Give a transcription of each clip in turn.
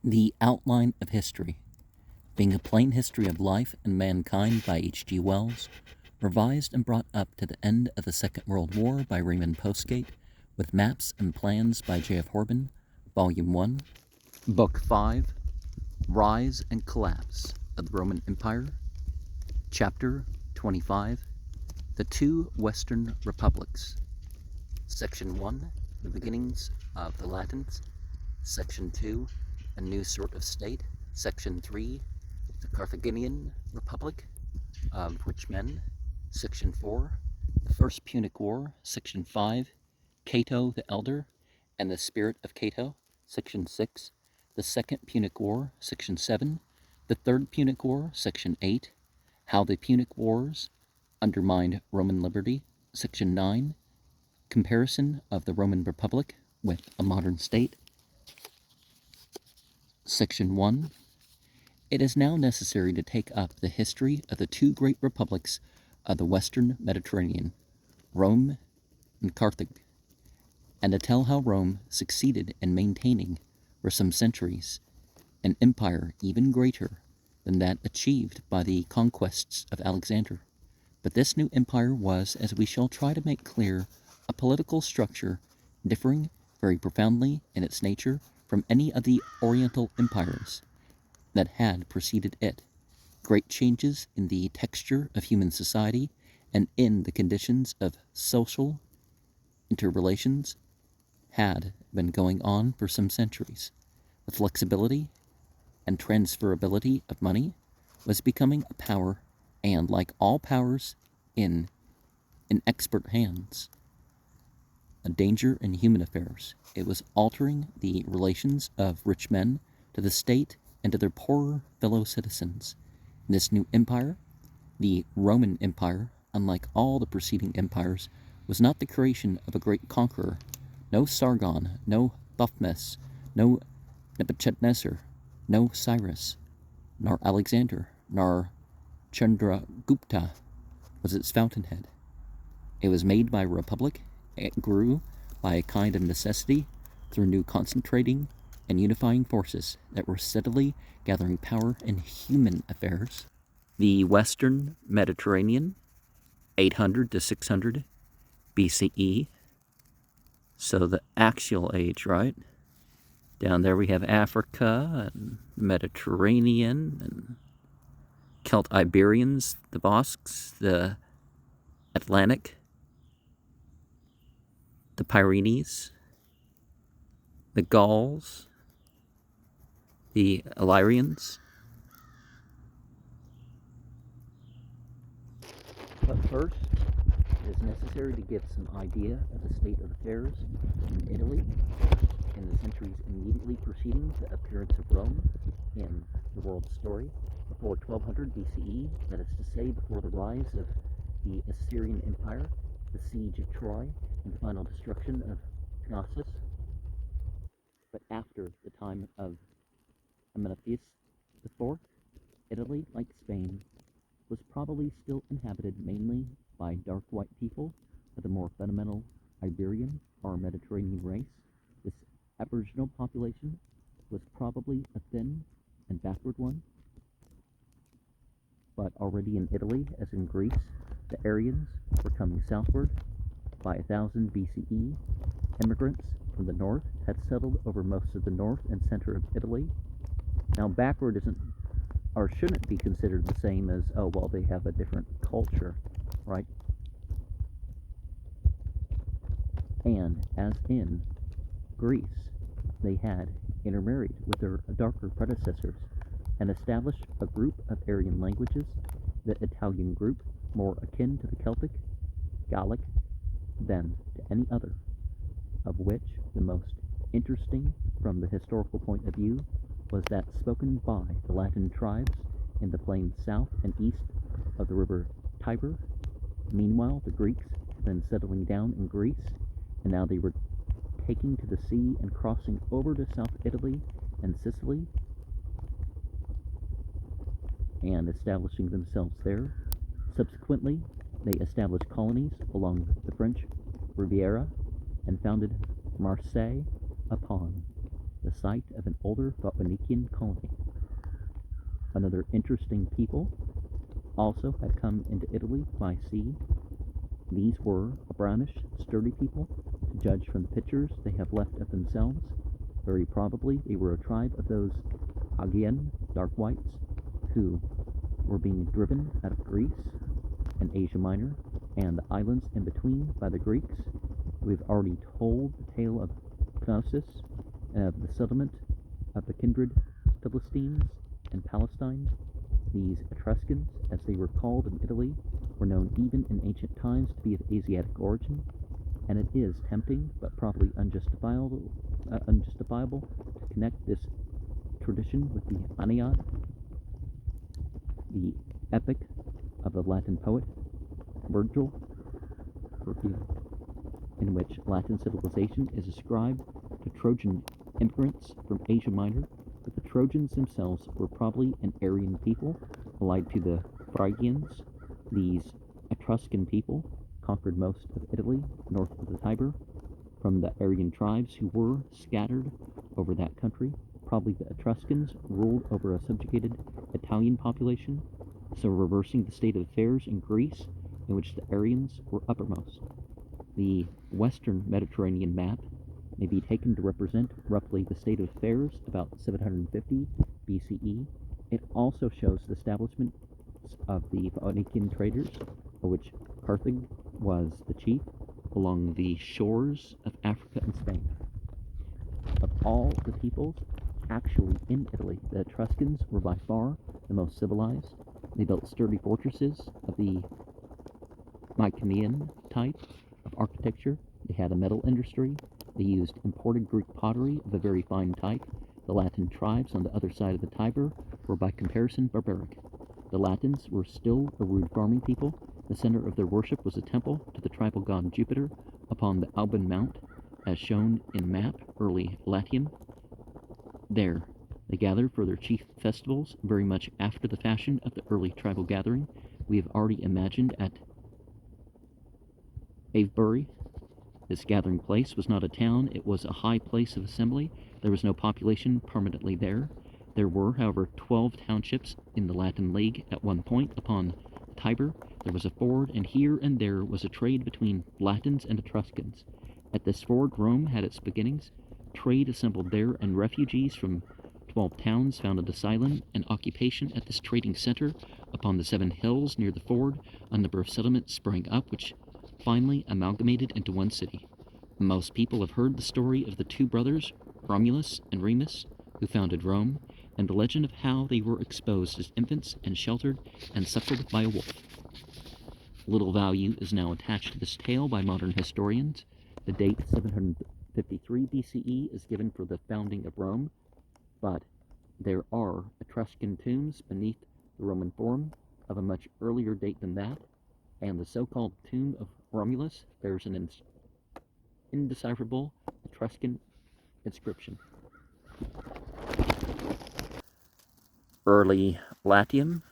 The Outline of History, being a plain history of life and mankind by H.G. Wells, revised and brought up to the end of the Second World War by Raymond Postgate, with maps and plans by J.F. Horban, Volume 1, Book 5, Rise and Collapse of the Roman Empire, Chapter 25, The Two Western Republics, Section 1, The Beginnings of the Latins, Section 2, A New Sort of State, Section 3, The Carthaginian Republic, of which men, Section 4, The First Punic War, Section 5, Cato the Elder and the Spirit of Cato, Section 6, The Second Punic War, Section 7, The Third Punic War, Section 8, How the Punic Wars Undermined Roman Liberty, Section 9, Comparison of the Roman Republic with a Modern State, Section 1. It is now necessary to take up the history of the two great republics of the Western Mediterranean, Rome and Carthage, and to tell how Rome succeeded in maintaining, for some centuries, an empire even greater than that achieved by the conquests of Alexander. But this new empire was, as we shall try to make clear, a political structure differing very profoundly in its nature from any of the Oriental empires that had preceded it. Great changes in the texture of human society and in the conditions of social interrelations had been going on for some centuries. The flexibility and transferability of money was becoming a power, and like all powers in expert hands, a danger in human affairs. It was altering the relations of rich men to the state and to their poorer fellow citizens. In this new empire, the Roman Empire, unlike all the preceding empires, was not the creation of a great conqueror. No Sargon, no Thutmose, no Nebuchadnezzar, no Cyrus, nor Alexander, nor Chandragupta was its fountainhead. It was made by a republic. It grew by a kind of necessity through new concentrating and unifying forces that were steadily gathering power in human affairs. The Western Mediterranean, 800 to 600 BCE. So the axial age, right? Down there we have Africa and the Mediterranean and Celt-Iberians, the Basques, the Atlantic, the Pyrenees, the Gauls, the Illyrians. But first, it is necessary to give some idea of the state of affairs in Italy in the centuries immediately preceding the appearance of Rome in the world story, before 1200 BCE, that is to say, before the rise of the Assyrian Empire, the siege of Troy, and the final destruction of Knossos, but after the time of Amenephis IV, Italy, like Spain, was probably still inhabited mainly by dark white people of the more fundamental Iberian or Mediterranean race. This aboriginal population was probably a thin and backward one, but already in Italy, as in Greece, the Aryans were coming southward. By 1000 BCE, immigrants from the north had settled over most of the north and center of Italy. Now, backward isn't or shouldn't be considered the same as, oh, well, they have a different culture, right? And as in Greece, they had intermarried with their darker predecessors and established a group of Aryan languages, the Italian group, more akin to the Celtic, Gallic, than to any other, of which the most interesting from the historical point of view was that spoken by the Latin tribes in the plains south and east of the river Tiber. Meanwhile, the Greeks had been settling down in Greece, and now they were taking to the sea and crossing over to South Italy and Sicily and establishing themselves there. Subsequently, they established colonies along the French Riviera and founded Marseille upon the site of an older Phoenician colony. Another interesting people also had come into Italy by sea. These were a brownish, sturdy people, to judge from the pictures they have left of themselves. Very probably they were a tribe of those Aegean dark whites who were being driven out of Greece and Asia Minor and the islands in between by the Greeks. We've already told the tale of Knossos and of the settlement of the kindred Philistines in Palestine. These Etruscans, as they were called in Italy, were known even in ancient times to be of Asiatic origin, and it is tempting, but probably unjustifiable to connect this tradition with the Aeneid, the epic of the Latin poet Virgil, in which Latin civilization is ascribed to Trojan immigrants from Asia Minor, but the Trojans themselves were probably an Aryan people, allied to the Phrygians. These Etruscan people conquered most of Italy north of the Tiber from the Aryan tribes who were scattered over that country. Probably the Etruscans ruled over a subjugated Italian population, so reversing the state of affairs in Greece, in which the Aryans were uppermost. The Western Mediterranean map may be taken to represent roughly the state of affairs about 750 BCE. It also shows the establishment of the Phoenician traders, of which Carthage was the chief, along the shores of Africa and Spain. Of all the peoples actually in Italy, the Etruscans were by far the most civilized. They built sturdy fortresses of the Mycenaean type of architecture. They had a metal industry. They used imported Greek pottery of a very fine type. The Latin tribes on the other side of the Tiber were by comparison barbaric. The Latins were still a rude farming people. The center of their worship was a temple to the tribal god Jupiter upon the Alban Mount, as shown in map early Latium. There, they gathered for their chief festivals, very much after the fashion of the early tribal gathering we have already imagined at Avebury. This gathering place was not a town, it was a high place of assembly. There was no population permanently there. There were, however, 12 townships in the Latin League at one point upon Tiber. There was a ford, and here and there was a trade between Latins and Etruscans. At this ford, Rome had its beginnings. Trade assembled there, and refugees from 12 towns found asylum and occupation at this trading center. Upon the 7 hills near the ford, a number of settlements sprang up, which finally amalgamated into one city. Most people have heard the story of the 2 brothers, Romulus and Remus, who founded Rome, and the legend of how they were exposed as infants and sheltered and suckled by a wolf. Little value is now attached to this tale by modern historians. The date 753 BCE is given for the founding of Rome, but there are Etruscan tombs beneath the Roman Forum of a much earlier date than that, and the so-called tomb of Romulus bears an indecipherable Etruscan inscription. Early Latium,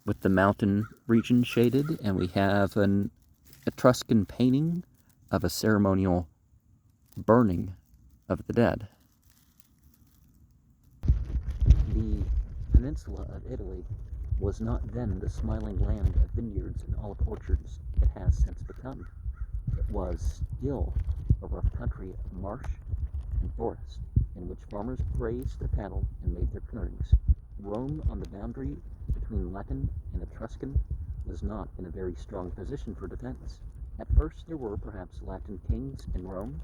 with the mountain region shaded, and we have an Etruscan painting of a ceremonial burning of the dead. The peninsula of Italy was not then the smiling land of vineyards and olive orchards it has since become. It was still a rough country of marsh and forest, in which farmers grazed their cattle and made their clearings. Rome, on the boundary between Latin and Etruscan, was not in a very strong position for defense. At first there were perhaps Latin kings in Rome,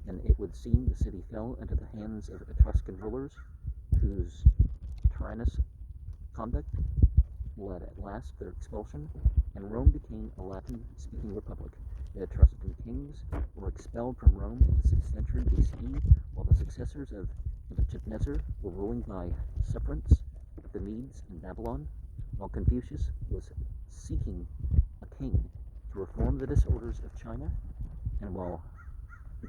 and it would seem the city fell into the hands of Etruscan rulers, whose tyrannous conduct led at last to their expulsion, and Rome became a Latin-speaking republic. The Etruscan kings were expelled from Rome in the 6th century BCE, while the successors of Nebuchadnezzar were ruling by sufferance of the Medes in Babylon, while Confucius was seeking a king to reform the disorders of China, and while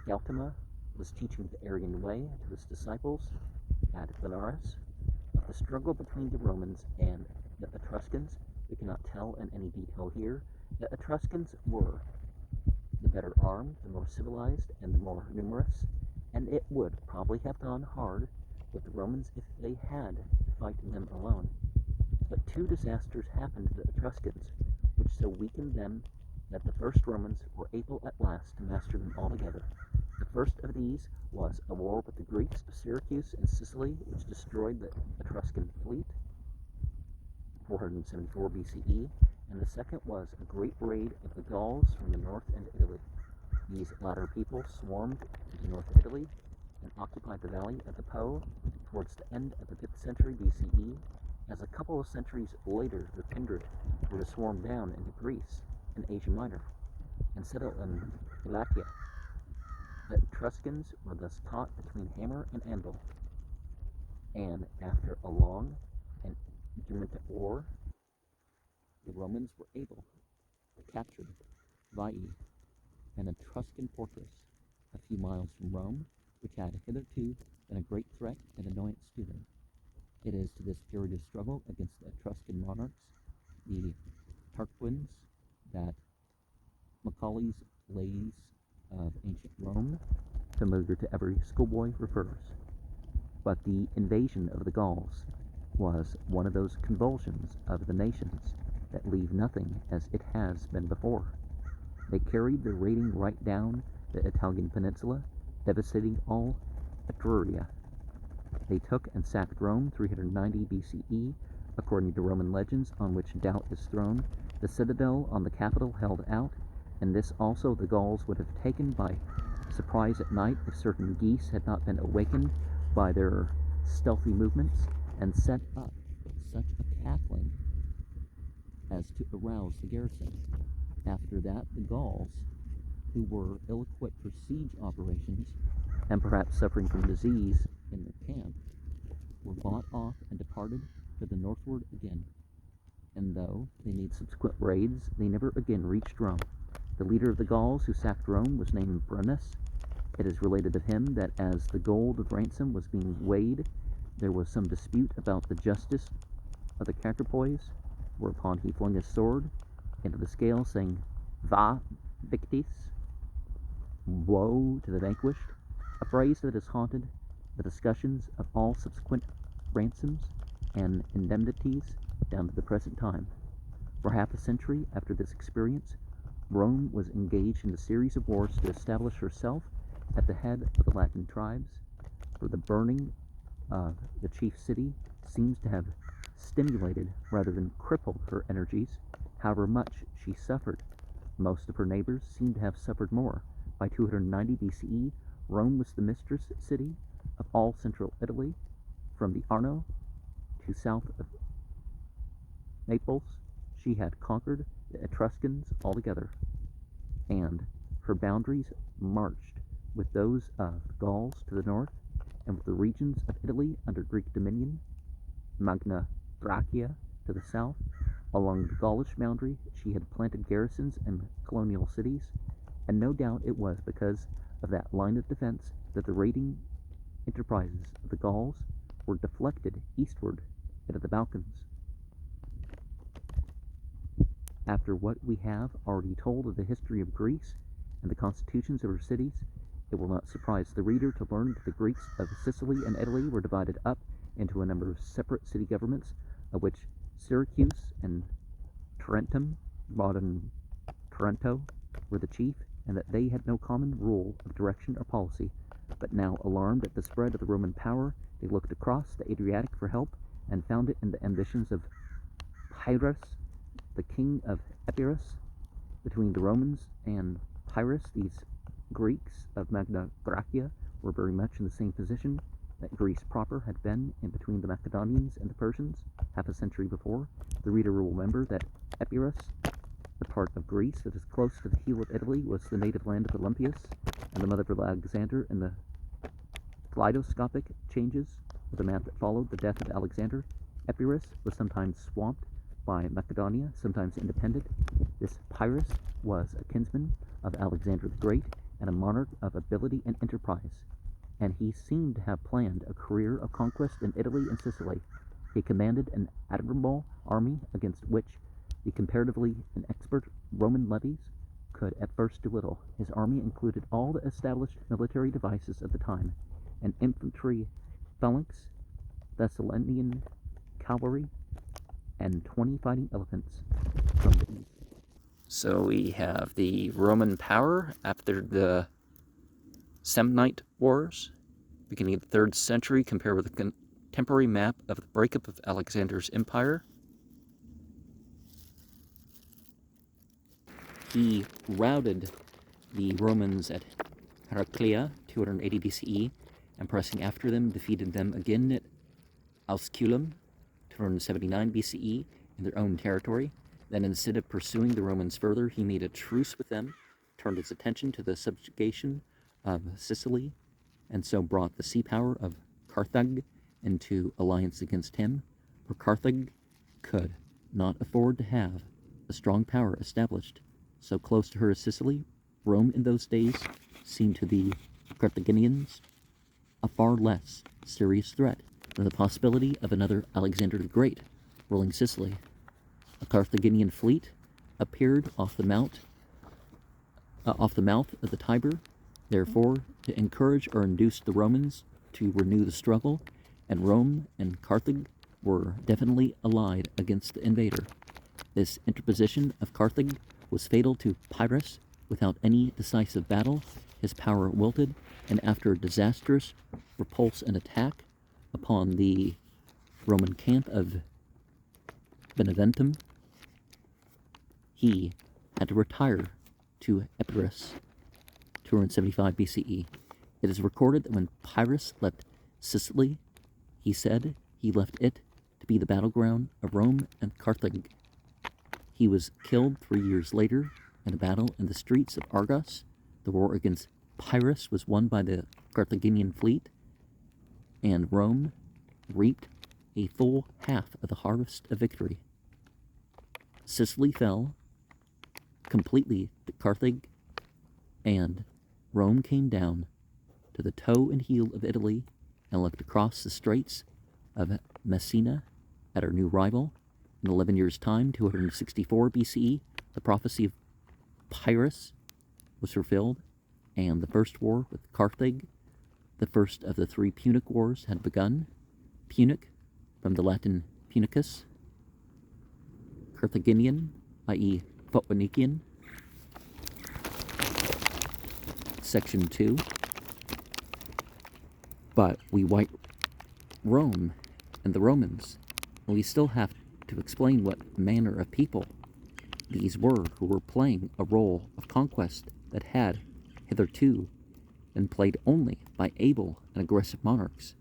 Gautama was teaching the Aryan way to his disciples at Benares. Of the struggle between the Romans and the Etruscans, we cannot tell in any detail here. The Etruscans were the better armed, the more civilized, and the more numerous, and it would probably have gone hard with the Romans if they had to fight them alone. But two disasters happened to the Etruscans, which so weakened them that the first Romans were able at last to master them altogether. The first of these was a war with the Greeks of Syracuse and Sicily, which destroyed the Etruscan fleet, 474 BCE, and the second was a great raid of the Gauls from the north into Italy. These latter people swarmed into North Italy and occupied the valley of the Po towards the end of the 5th century BCE, as a couple of centuries later their kindred were to swarm down into Greece and Asia Minor and settle in Galatia. The Etruscans were thus caught between hammer and anvil, and after a long and intermittent war, the Romans were able to capture Veii, an Etruscan fortress a few miles from Rome, which had hitherto been a great threat and annoyance to them. It is to this period of struggle against the Etruscan monarchs, the Tarquins, that Macaulay's Lays of Ancient Rome, familiar to every schoolboy, refers. But the invasion of the Gauls was one of those convulsions of the nations that leave nothing as it has been before. They carried their raiding right down the Italian peninsula, devastating all Etruria. They took and sacked Rome 390 BCE, according to Roman legends on which doubt is thrown. The citadel on the capital held out, and this also the Gauls would have taken by surprise at night if certain geese had not been awakened by their stealthy movements and set up such a cackling as to arouse the garrison. After that, the Gauls, who were ill-equipped for siege operations and perhaps suffering from disease in their camp, were bought off and departed to the northward again. And though they made subsequent raids, they never again reached Rome. The leader of the Gauls who sacked Rome was named Brennus. It is related of him that as the gold of ransom was being weighed, there was some dispute about the justice of the Cacripois, whereupon he flung his sword into the scale, saying, Va victis, woe to the vanquished, a phrase that has haunted the discussions of all subsequent ransoms and indemnities down to the present time. For half a century after this experience, Rome was engaged in a series of wars to establish herself at the head of the Latin tribes, for the burning of the chief city seems to have stimulated rather than crippled her energies, however much she suffered. Most of her neighbors seem to have suffered more. By 290 BCE, Rome was the mistress city of all central Italy, from the Arno to south of Naples. She had conquered the Etruscans altogether, and her boundaries marched with those of the Gauls to the north, and with the regions of Italy under Greek dominion, Magna Graecia to the south. Along the Gaulish boundary, she had planted garrisons and colonial cities, and no doubt it was because of that line of defense that the raiding enterprises of the Gauls were deflected eastward into the Balkans. After what we have already told of the history of Greece and the constitutions of her cities, it will not surprise the reader to learn that the Greeks of Sicily and Italy were divided up into a number of separate city governments, of which Syracuse and Tarentum, modern Taranto, were the chief, and that they had no common rule of direction or policy. But now, alarmed at the spread of the Roman power, they looked across the Adriatic for help, and found it in the ambitions of Pyrrhus, the king of Epirus. Between the Romans and Pyrrhus, these Greeks of Magna Graecia were very much in the same position that Greece proper had been in between the Macedonians and the Persians half a century before. The reader will remember that Epirus, the part of Greece that is close to the heel of Italy, was the native land of Olympias and the mother of Alexander. In the kaleidoscopic changes of the map that followed the death of Alexander, Epirus was sometimes swamped by Macedonia, sometimes independent. This Pyrrhus was a kinsman of Alexander the Great and a monarch of ability and enterprise, and he seemed to have planned a career of conquest in Italy and Sicily. He commanded an admirable army against which the comparatively inexpert Roman levies could at first do little. His army included all the established military devices of the time: an infantry phalanx, Thessalian cavalry, and 20 fighting elephants from the east. So we have the Roman power after the Samnite Wars, beginning of the 3rd century, compared with the contemporary map of the breakup of Alexander's empire. He routed the Romans at Heraclea, 280 BCE, and pressing after them, defeated them again at Ausculum, 279 BCE, in their own territory. Then, instead of pursuing the Romans further, he made a truce with them, turned his attention to the subjugation of Sicily, and so brought the sea power of Carthage into alliance against him, for Carthage could not afford to have a strong power established so close to her as Sicily. Rome in those days seemed to the Carthaginians a far less serious threat than the possibility of another Alexander the Great ruling Sicily. A Carthaginian fleet appeared off the mouth of the Tiber, therefore, to encourage or induce the Romans to renew the struggle, and Rome and Carthage were definitely allied against the invader. This interposition of Carthage was fatal to Pyrrhus. Without any decisive battle, his power wilted, and after a disastrous repulse and attack upon the Roman camp of Beneventum, he had to retire to Epirus, 275 BCE. It is recorded that when Pyrrhus left Sicily, he said he left it to be the battleground of Rome and Carthage. He was killed 3 years later in a battle in the streets of Argos. The war against Pyrrhus was won by the Carthaginian fleet, and Rome reaped a full half of the harvest of victory. Sicily fell completely to Carthage, and Rome came down to the toe and heel of Italy and looked across the straits of Messina at her new rival. In 11 years' time, 264 BCE, the prophecy of Pyrrhus was fulfilled, and the first war with Carthage, the first of the 3 Punic Wars, had begun. Punic, from the Latin Punicus, Carthaginian, i.e. Phoenician. Section 2. But we white Rome and the Romans, and we still have to explain what manner of people these were who were playing a role of conquest that had hitherto been played only by able and aggressive monarchs.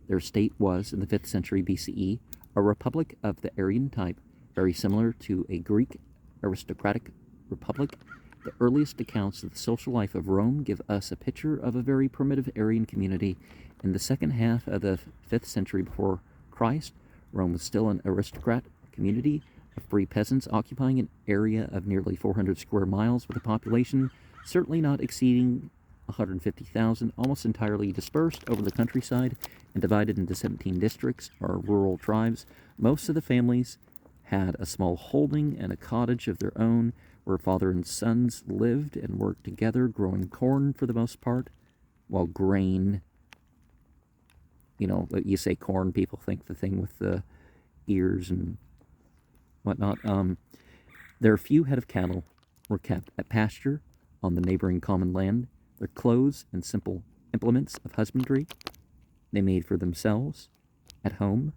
Their state was, in the 5th century BCE, a republic of the Aryan type, very similar to a Greek aristocratic republic. The earliest accounts of the social life of Rome give us a picture of a very primitive Aryan community. In the second half of the 5th century before Christ, Rome was still an aristocrat community of free peasants occupying an area of nearly 400 square miles, with a population certainly not exceeding 150,000, almost entirely dispersed over the countryside and divided into 17 districts or rural tribes. Most of the families had a small holding and a cottage of their own where father and sons lived and worked together, growing corn for the most part, while grain, you say corn, people think the thing with the ears and whatnot. Their few head of cattle were kept at pasture on the neighboring common land. Their clothes and simple implements of husbandry they made for themselves at home.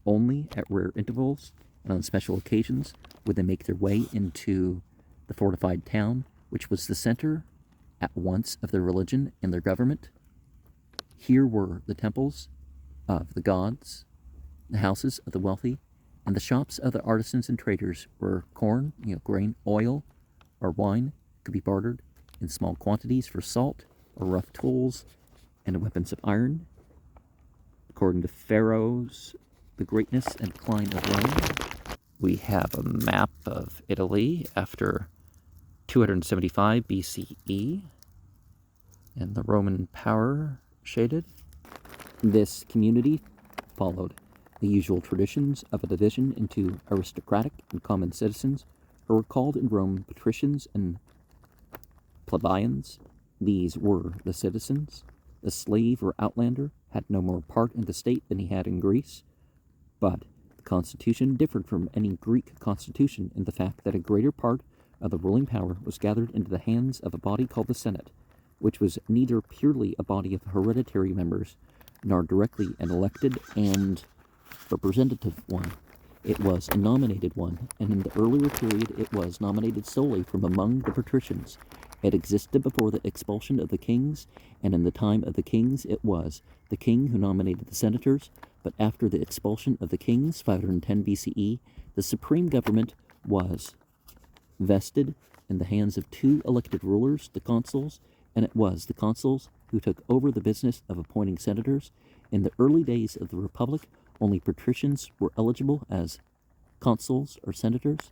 Only at rare intervals and on special occasions would they make their way into the fortified town, which was the center at once of their religion and their government. Here were the temples of the gods, the houses of the wealthy, and the shops of the artisans and traders, where corn, grain, oil, or wine could be bartered in small quantities for salt or rough tools and weapons of iron. According to Pharaoh's The Greatness and Decline of Rome, we have a map of Italy after 275 BCE, and the Roman power shaded. This community followed the usual traditions of a division into aristocratic and common citizens, who were called in Rome patricians and plebeians. These were the citizens. The slave or outlander had no more part in the state than he had in Greece, but the constitution differed from any Greek constitution in the fact that a greater part of the ruling power was gathered into the hands of a body called the Senate, which was neither purely a body of hereditary members, nor directly an elected and representative one. It was a nominated one, and in the earlier period it was nominated solely from among the patricians. It existed before the expulsion of the kings, and in the time of the kings it was the king who nominated the senators, but after the expulsion of the kings, 510 BCE, the supreme government was vested in the hands of two elected rulers, the consuls, and it was the consuls who took over the business of appointing senators. In the early days of the Republic, only patricians were eligible as consuls or senators,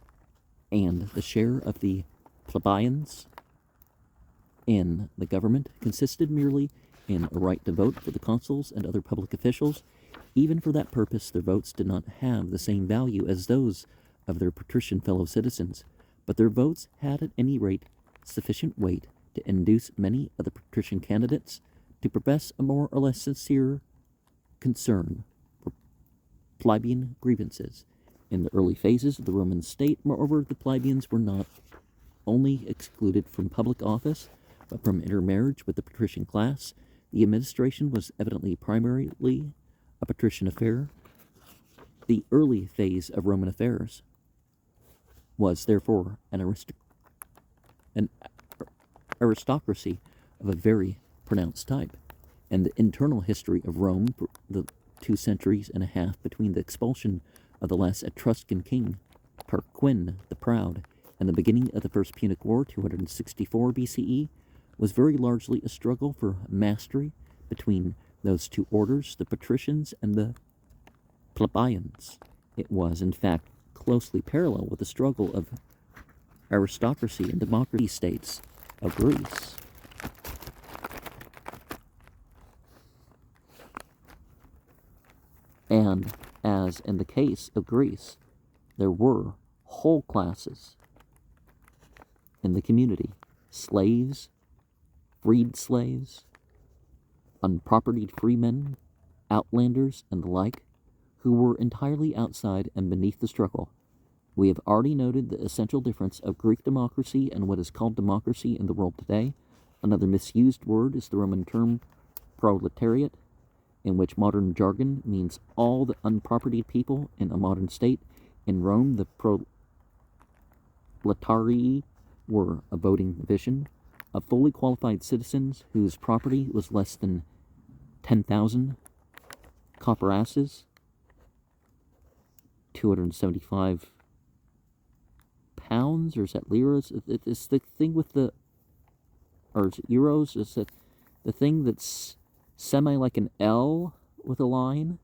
and the share of the plebeians in the government consisted merely in a right to vote for the consuls and other public officials. Even for that purpose, their votes did not have the same value as those of their patrician fellow citizens, but their votes had at any rate sufficient weight to induce many of the patrician candidates to profess a more or less sincere concern for plebeian grievances. In the early phases of the Roman state, moreover, the plebeians were not only excluded from public office, but from intermarriage with the patrician class. The administration was evidently primarily a patrician affair. The early phase of Roman affairs was therefore an aristocracy of a very pronounced type, and the internal history of Rome, the 2 centuries and a half between the expulsion of the last Etruscan king, Tarquin the Proud, and the beginning of the First Punic War, 264 BCE, was very largely a struggle for mastery between those two orders, the patricians and the plebeians. It was, in fact, closely parallel with the struggle of aristocracy and democracy states of Greece. And, as in the case of Greece, there were whole classes in the community: slaves, freed slaves, unpropertied freemen, outlanders, and the like, who were entirely outside and beneath the struggle. We have already noted the essential difference of Greek democracy and what is called democracy in the world today. Another misused word is the Roman term proletariat, in which modern jargon means all the unpropertied people in a modern state. In Rome, the proletarii were a voting division of fully qualified citizens whose property was less than 10,000 copper asses, 275 pounds, or is that liras? It's the thing with the, or is it euros? Is it the thing that's semi like an L with a line?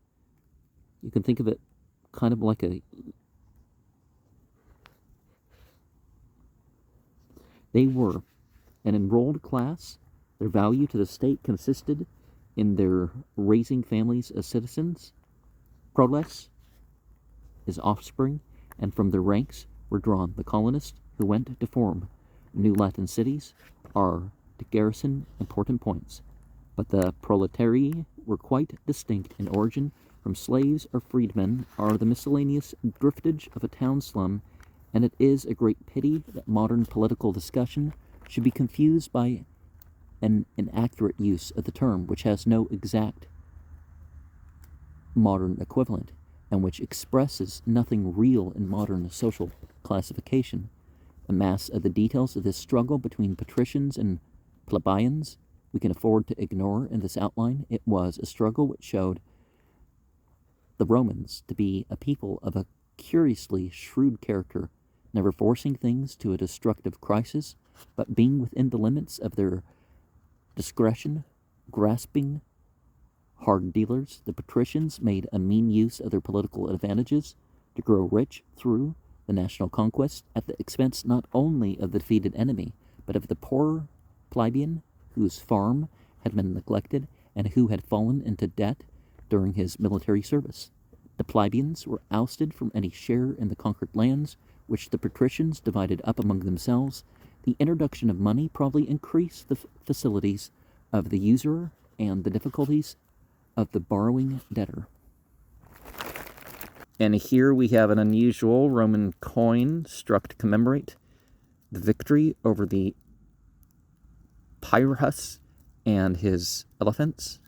You can think of it kind of like a, they were an enrolled class. Their value to the state consisted in their raising families as citizens. Proles is offspring, and from their ranks were drawn the colonists who went to form new Latin cities or to garrison important points. But the proletarii were quite distinct in origin from slaves or freedmen, or the miscellaneous driftage of a town slum, and it is a great pity that modern political discussion should be confused by an inaccurate use of the term, which has no exact modern equivalent, and which expresses nothing real in modern social classification. The mass of the details of this struggle between patricians and plebeians we can afford to ignore in this outline. It was a struggle which showed the Romans to be a people of a curiously shrewd character, never forcing things to a destructive crisis, but being within the limits of their discretion, grasping hard dealers. The patricians made a mean use of their political advantages to grow rich through the national conquest at the expense not only of the defeated enemy, but of the poor plebeian whose farm had been neglected and who had fallen into debt during his military service. The plebeians were ousted from any share in the conquered lands, which the patricians divided up among themselves. The introduction of money probably increased the facilities of the usurer and the difficulties of the borrowing debtor. And here we have an unusual Roman coin struck to commemorate the victory over the Pyrrhus and his elephants.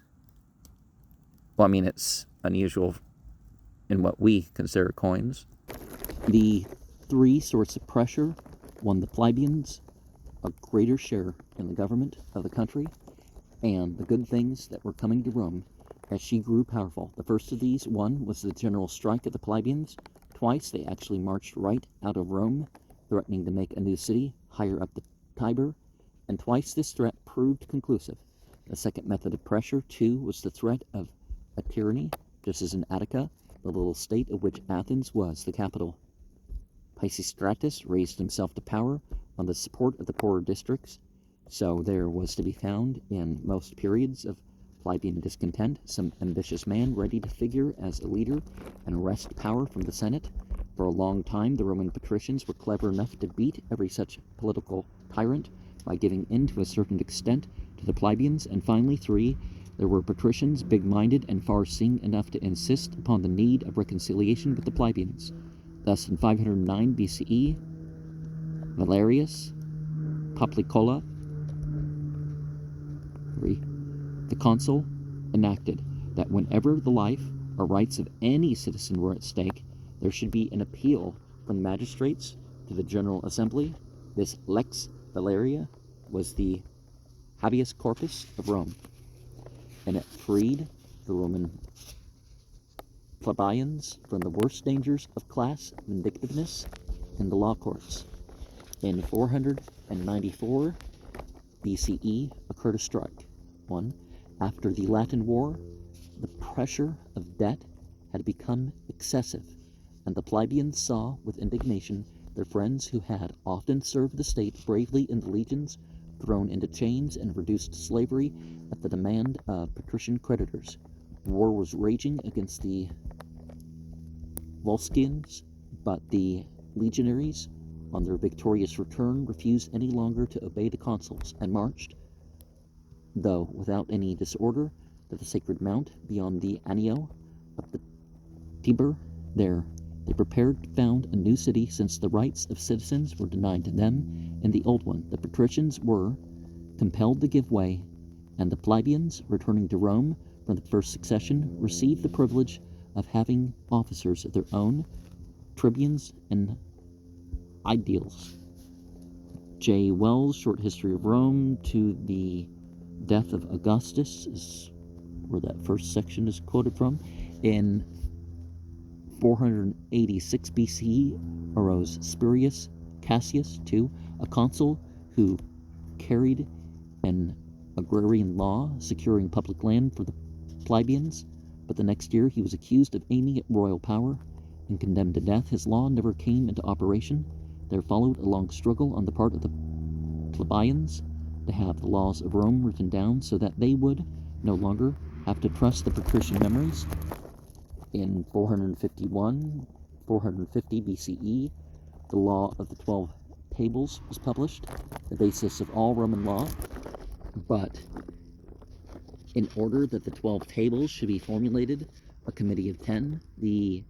Well, I mean, it's unusual in what we consider coins. The three sorts of pressure won the plebeians a greater share in the government of the country and the good things that were coming to Rome as she grew powerful. The first of these, one, was the general strike of the plebeians. Twice they actually marched right out of Rome, threatening to make a new city higher up the Tiber, and twice this threat proved conclusive. The second method of pressure, two, was the threat of a tyranny, just as in Attica, the little state of which Athens was the capital. Pisistratus raised himself to power on the support of the poorer districts, so there was to be found in most periods of plebeian discontent some ambitious man ready to figure as a leader and wrest power from the Senate. For a long time the Roman patricians were clever enough to beat every such political tyrant by giving in to a certain extent to the plebeians, and finally, three, there were patricians big-minded and far-seeing enough to insist upon the need of reconciliation with the plebeians. Thus, in 509 BCE, Valerius Poplicola, the consul, enacted that whenever the life or rights of any citizen were at stake, there should be an appeal from the magistrates to the General Assembly. This Lex Valeria was the habeas corpus of Rome, and it freed the Roman plebeians from the worst dangers of class vindictiveness in the law courts. In 494 BCE occurred a strike. 1. After the Latin War, the pressure of debt had become excessive, and the plebeians saw with indignation their friends who had often served the state bravely in the legions thrown into chains and reduced to slavery at the demand of patrician creditors. War was raging against the Volscians, but the legionaries, on their victorious return, refused any longer to obey the consuls, and marched, though without any disorder, to the Sacred Mount beyond the Anio of the Tiber. There they prepared to found a new city, since the rights of citizens were denied to them in the old one. The patricians were compelled to give way, and the plebeians, returning to Rome from the first succession, received the privilege of having officers of their own, tribunes and aediles. J. Wells' Short History of Rome to the Death of Augustus is where that first section is quoted from. In 486 BCE arose Spurius Cassius II, a consul who carried an agrarian law securing public land for the plebeians, but the next year he was accused of aiming at royal power and condemned to death. His law never came into operation. There followed a long struggle on the part of the plebeians to have the laws of Rome written down so that they would no longer have to trust the patrician memories. In 450 BCE, the Law of the 12 Tables was published, the basis of all Roman law, but in order that the 12 tables should be formulated, a committee of 10, the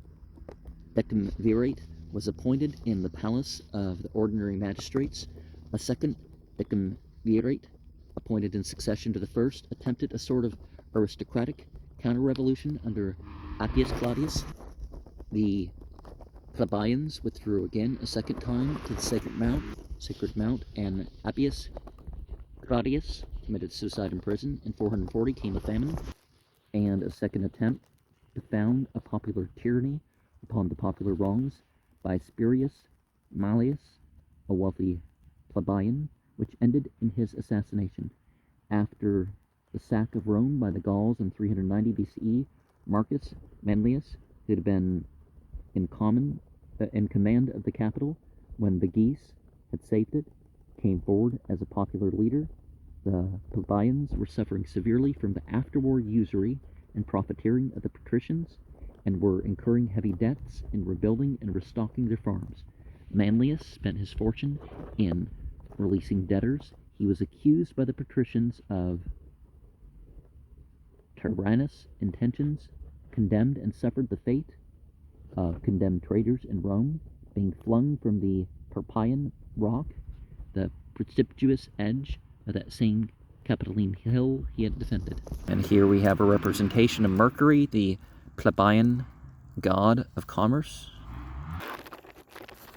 decumvirate, was appointed in the palace of the ordinary magistrates. A second decumvirate, appointed in succession to the first, attempted a sort of aristocratic counter-revolution under Appius Claudius. The plebeians withdrew again a second time to the Sacred Mount, and Appius Claudius committed suicide in prison. In 440 came a famine, and a second attempt to found a popular tyranny upon the popular wrongs by Spurius Malleus, a wealthy plebeian, which ended in his assassination. After the sack of Rome by the Gauls in 390 BCE, Marcus Manlius, who had been in command of the capital when the geese had saved it, came forward as a popular leader. The plebeians were suffering severely from the after-war usury and profiteering of the patricians, and were incurring heavy debts in rebuilding and restocking their farms. Manlius spent his fortune in releasing debtors. He was accused by the patricians of tyrannous intentions, condemned and suffered the fate of condemned traitors in Rome, being flung from the Perpian rock, the precipitous edge of that same Capitoline hill he had defended. And here we have a representation of Mercury, the plebeian god of commerce.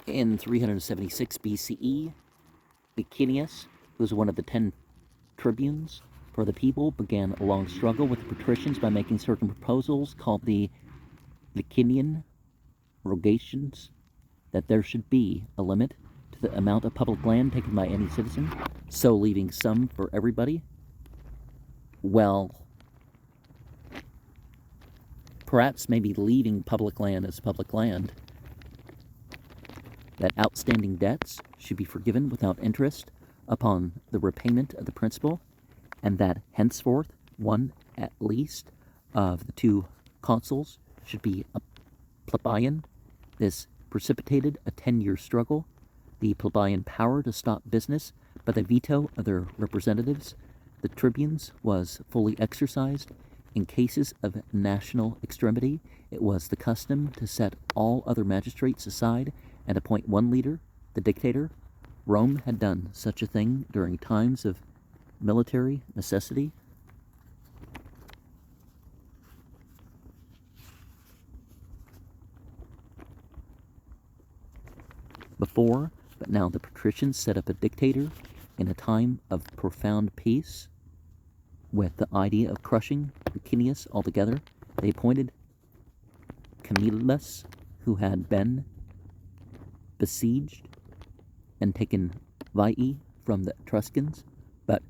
In 376 BCE, Licinius, who was one of the 10 tribunes for the people, began a long struggle with the patricians by making certain proposals called the Licinian rogations, that there should be a limit to the amount of public land taken by any citizen, so leaving some for everybody. Well, perhaps maybe leaving public land as public land, that outstanding debts should be forgiven without interest upon the repayment of the principal, and that henceforth one at least of the 2 consuls should be a plebeian. This precipitated a 10-year struggle, the plebeian power to stop business by the veto of their representatives. The tribunes was fully exercised. In cases of national extremity, it was the custom to set all other magistrates aside and appoint one leader, the dictator. Rome had done such a thing during times of military necessity. Before, but now the patricians set up a dictator in a time of profound peace with the idea of crushing Licinius altogether. They appointed Camillus, who had been besieged and taken Veii from the Etruscans, but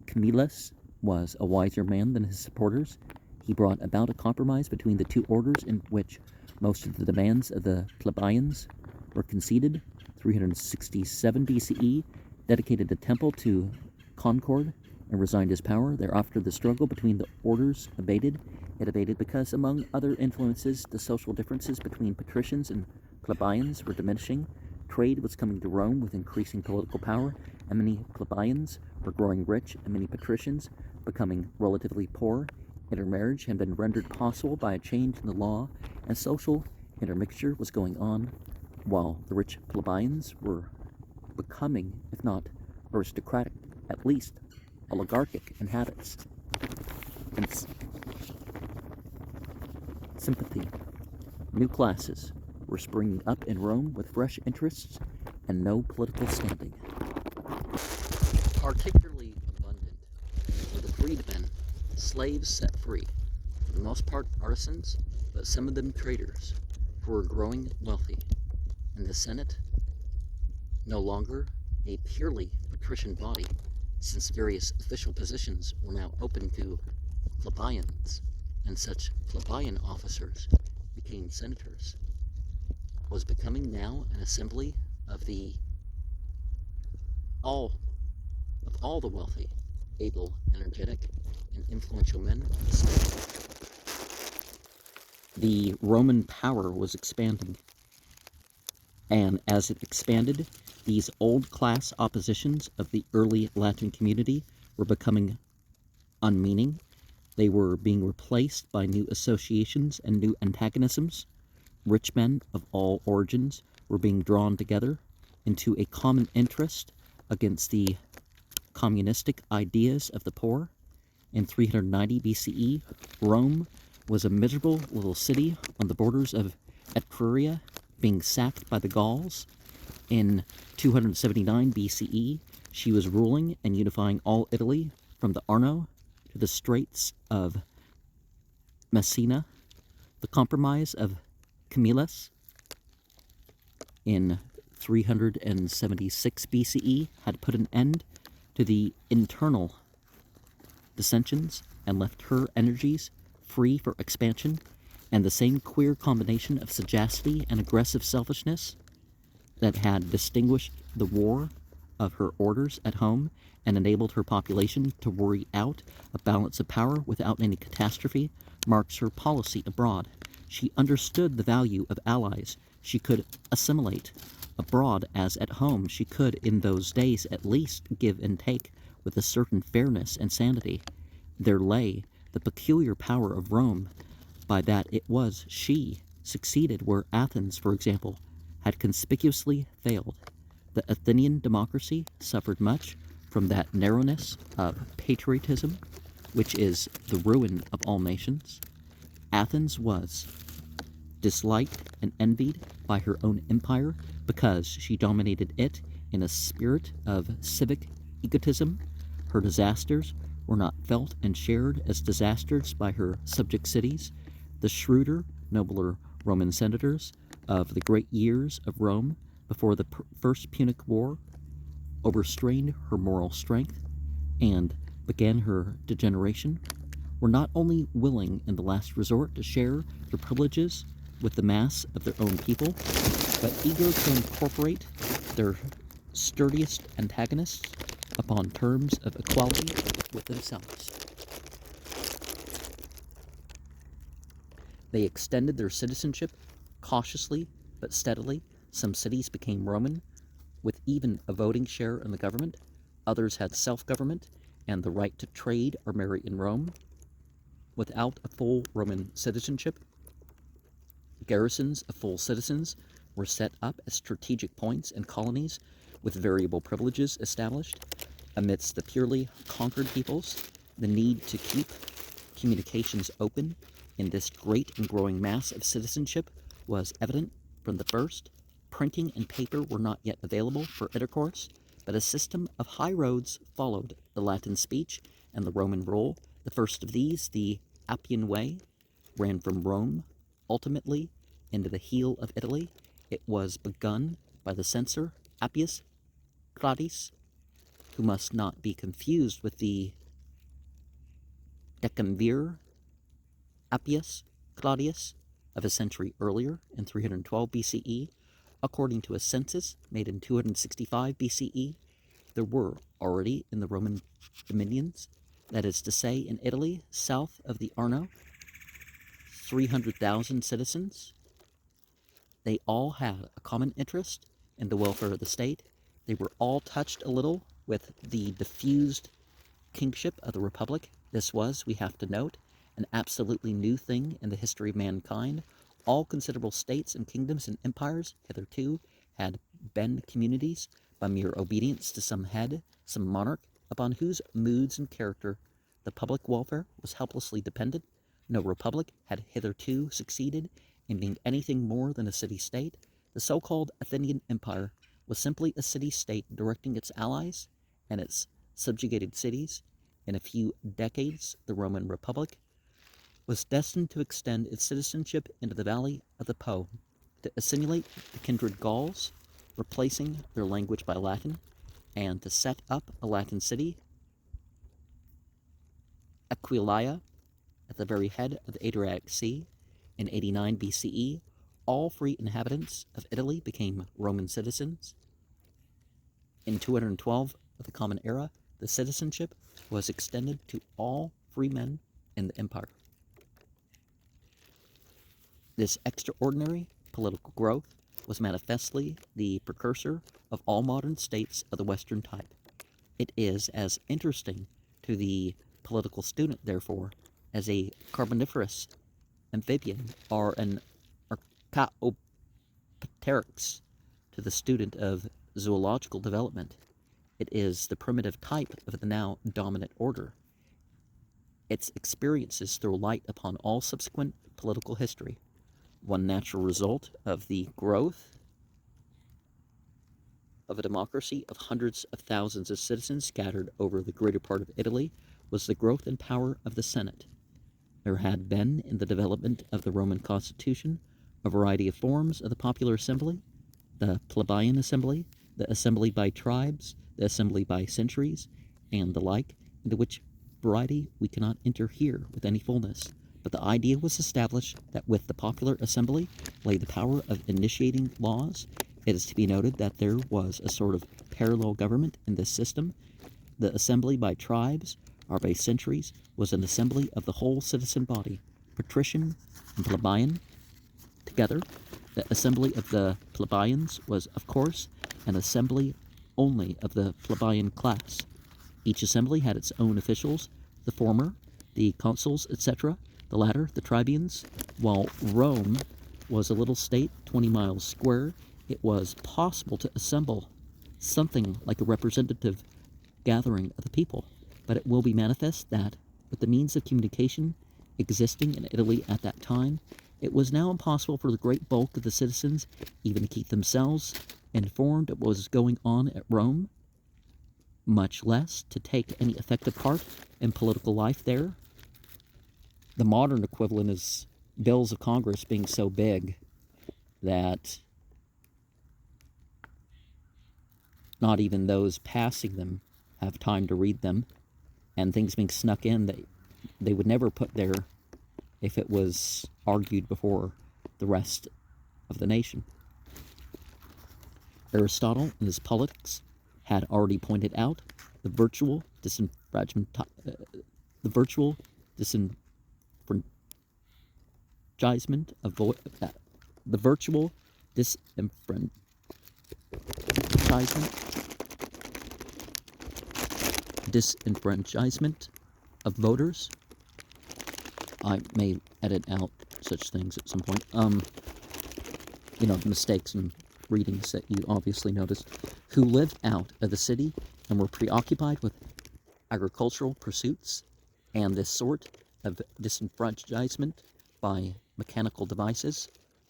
Camillus was a wiser man than his supporters. He brought about a compromise between the 2 orders in which most of the demands of the plebeians were conceded. 367 BCE, dedicated a temple to Concord and resigned his power. Thereafter, the struggle between the orders abated. It abated because, among other influences, the social differences between patricians and plebeians were diminishing. Trade was coming to Rome with increasing political power, and many plebeians were growing rich, and many patricians becoming relatively poor. Intermarriage had been rendered possible by a change in the law, and social intermixture was going on, while the rich plebeians were becoming, if not aristocratic, at least oligarchic in habits and sympathy. New classes were springing up in Rome with fresh interests and no political standing. Particularly abundant were the freedmen, slaves set free, for the most part artisans, but some of them traders, who were growing wealthy. And the Senate, no longer a purely patrician body, since various official positions were now open to plebeians, and such plebeian officers became senators, was becoming now an assembly of all the wealthy, able, energetic, and influential men of the state. The Roman power was expanding, and as it expanded, these old-class oppositions of the early Latin community were becoming unmeaning. They were being replaced by new associations and new antagonisms. Rich men of all origins were being drawn together into a common interest against the communistic ideas of the poor. In 390 BCE, Rome was a miserable little city on the borders of Etruria, being sacked by the Gauls. In 279 BCE, she was ruling and unifying all Italy from the Arno to the Straits of Messina. The compromise of Camillus in 376 BCE had put an end to the internal dissensions and left her energies free for expansion, and the same queer combination of sagacity and aggressive selfishness that had distinguished the war of her orders at home and enabled her population to worry out a balance of power without any catastrophe marks her policy abroad. She understood the value of allies she could assimilate abroad as at home, she could in those days at least give and take with a certain fairness and sanity. There lay the peculiar power of Rome, by that it was she succeeded where Athens, for example, had conspicuously failed. The Athenian democracy suffered much from that narrowness of patriotism which is the ruin of all nations. Athens was disliked and envied by her own empire because she dominated it in a spirit of civic egotism. Her disasters were not felt and shared as disasters by her subject cities. The shrewder, nobler Roman senators of the great years of Rome before the First Punic War overstrained her moral strength and began her degeneration, were not only willing in the last resort to share their privileges with the mass of their own people, but eager to incorporate their sturdiest antagonists upon terms of equality with themselves. They extended their citizenship cautiously but steadily. Some cities became Roman, with even a voting share in the government. Others had self-government and the right to trade or marry in Rome. Without a full Roman citizenship, garrisons of full citizens were set up as strategic points and colonies with variable privileges established. Amidst the purely conquered peoples, the need to keep communications open in this great and growing mass of citizenship was evident from the first. Printing and paper were not yet available for intercourse, but a system of high roads followed the Latin speech and the Roman rule. The first of these, the Appian Way, ran from Rome ultimately into the heel of Italy. It was begun by the censor Appius Claudius, who must not be confused with the Decemvir Appius Claudius of a century earlier in 312 BCE. According to a census made in 265 BCE, there were already in the Roman dominions, that is to say in Italy south of the Arno, 300,000 citizens. They all had a common interest in the welfare of the state. They were all touched a little with the diffused kingship of the Republic. This was, we have to note, an absolutely new thing in the history of mankind. All considerable states and kingdoms and empires hitherto had been communities by mere obedience to some head, some monarch, upon whose moods and character the public welfare was helplessly dependent. No republic had hitherto succeeded in being anything more than a city-state. The so-called Athenian Empire was simply a city-state directing its allies and its subjugated cities. In a few decades, the Roman Republic was destined to extend its citizenship into the valley of the Po, to assimilate the kindred Gauls, replacing their language by Latin, and to set up a Latin city, Aquileia, at the very head of the Adriatic Sea. In 89 BCE, all free inhabitants of Italy became Roman citizens. In 212 of the Common Era, the citizenship was extended to all free men in the empire. This extraordinary political growth was manifestly the precursor of all modern states of the Western type. It is as interesting to the political student, therefore, as a Carboniferous amphibian or an Archaeopteryx to the student of zoological development. It is the primitive type of the now dominant order. Its experiences throw light upon all subsequent political history. One natural result of the growth of a democracy of hundreds of thousands of citizens scattered over the greater part of Italy was the growth and power of the Senate. There had been, in the development of the Roman constitution, a variety of forms of the popular assembly, the plebeian assembly, the assembly by tribes, the assembly by centuries, and the like, into which variety we cannot enter here with any fullness. But the idea was established that with the popular assembly lay the power of initiating laws. It is to be noted that there was a sort of parallel government in this system. The assembly by tribes, or by centuries, was an assembly of the whole citizen body, patrician and plebeian, together, The assembly of the plebeians was, of course, an assembly only of the plebeian class. Each assembly had its own officials, the former, the consuls, etc., the latter, the tribunes. While Rome was a little state 20 miles square, it was possible to assemble something like a representative gathering of the people, but it will be manifest that, with the means of communication existing in Italy at that time, it was now impossible for the great bulk of the citizens even to keep themselves informed of what was going on at Rome, much less to take any effective part in political life there. The modern equivalent is bills of Congress being so big that not even those passing them have time to read them, and things being snuck in that they would never put there if it was argued before the rest of the nation. Aristotle, in his Politics, had already pointed out the virtual disenfranchisement of voters. I may edit out such things at some point. Mistakes and readings that you obviously noticed, who lived out of the city and were preoccupied with agricultural pursuits, and this sort of disenfranchisement by mechanical devices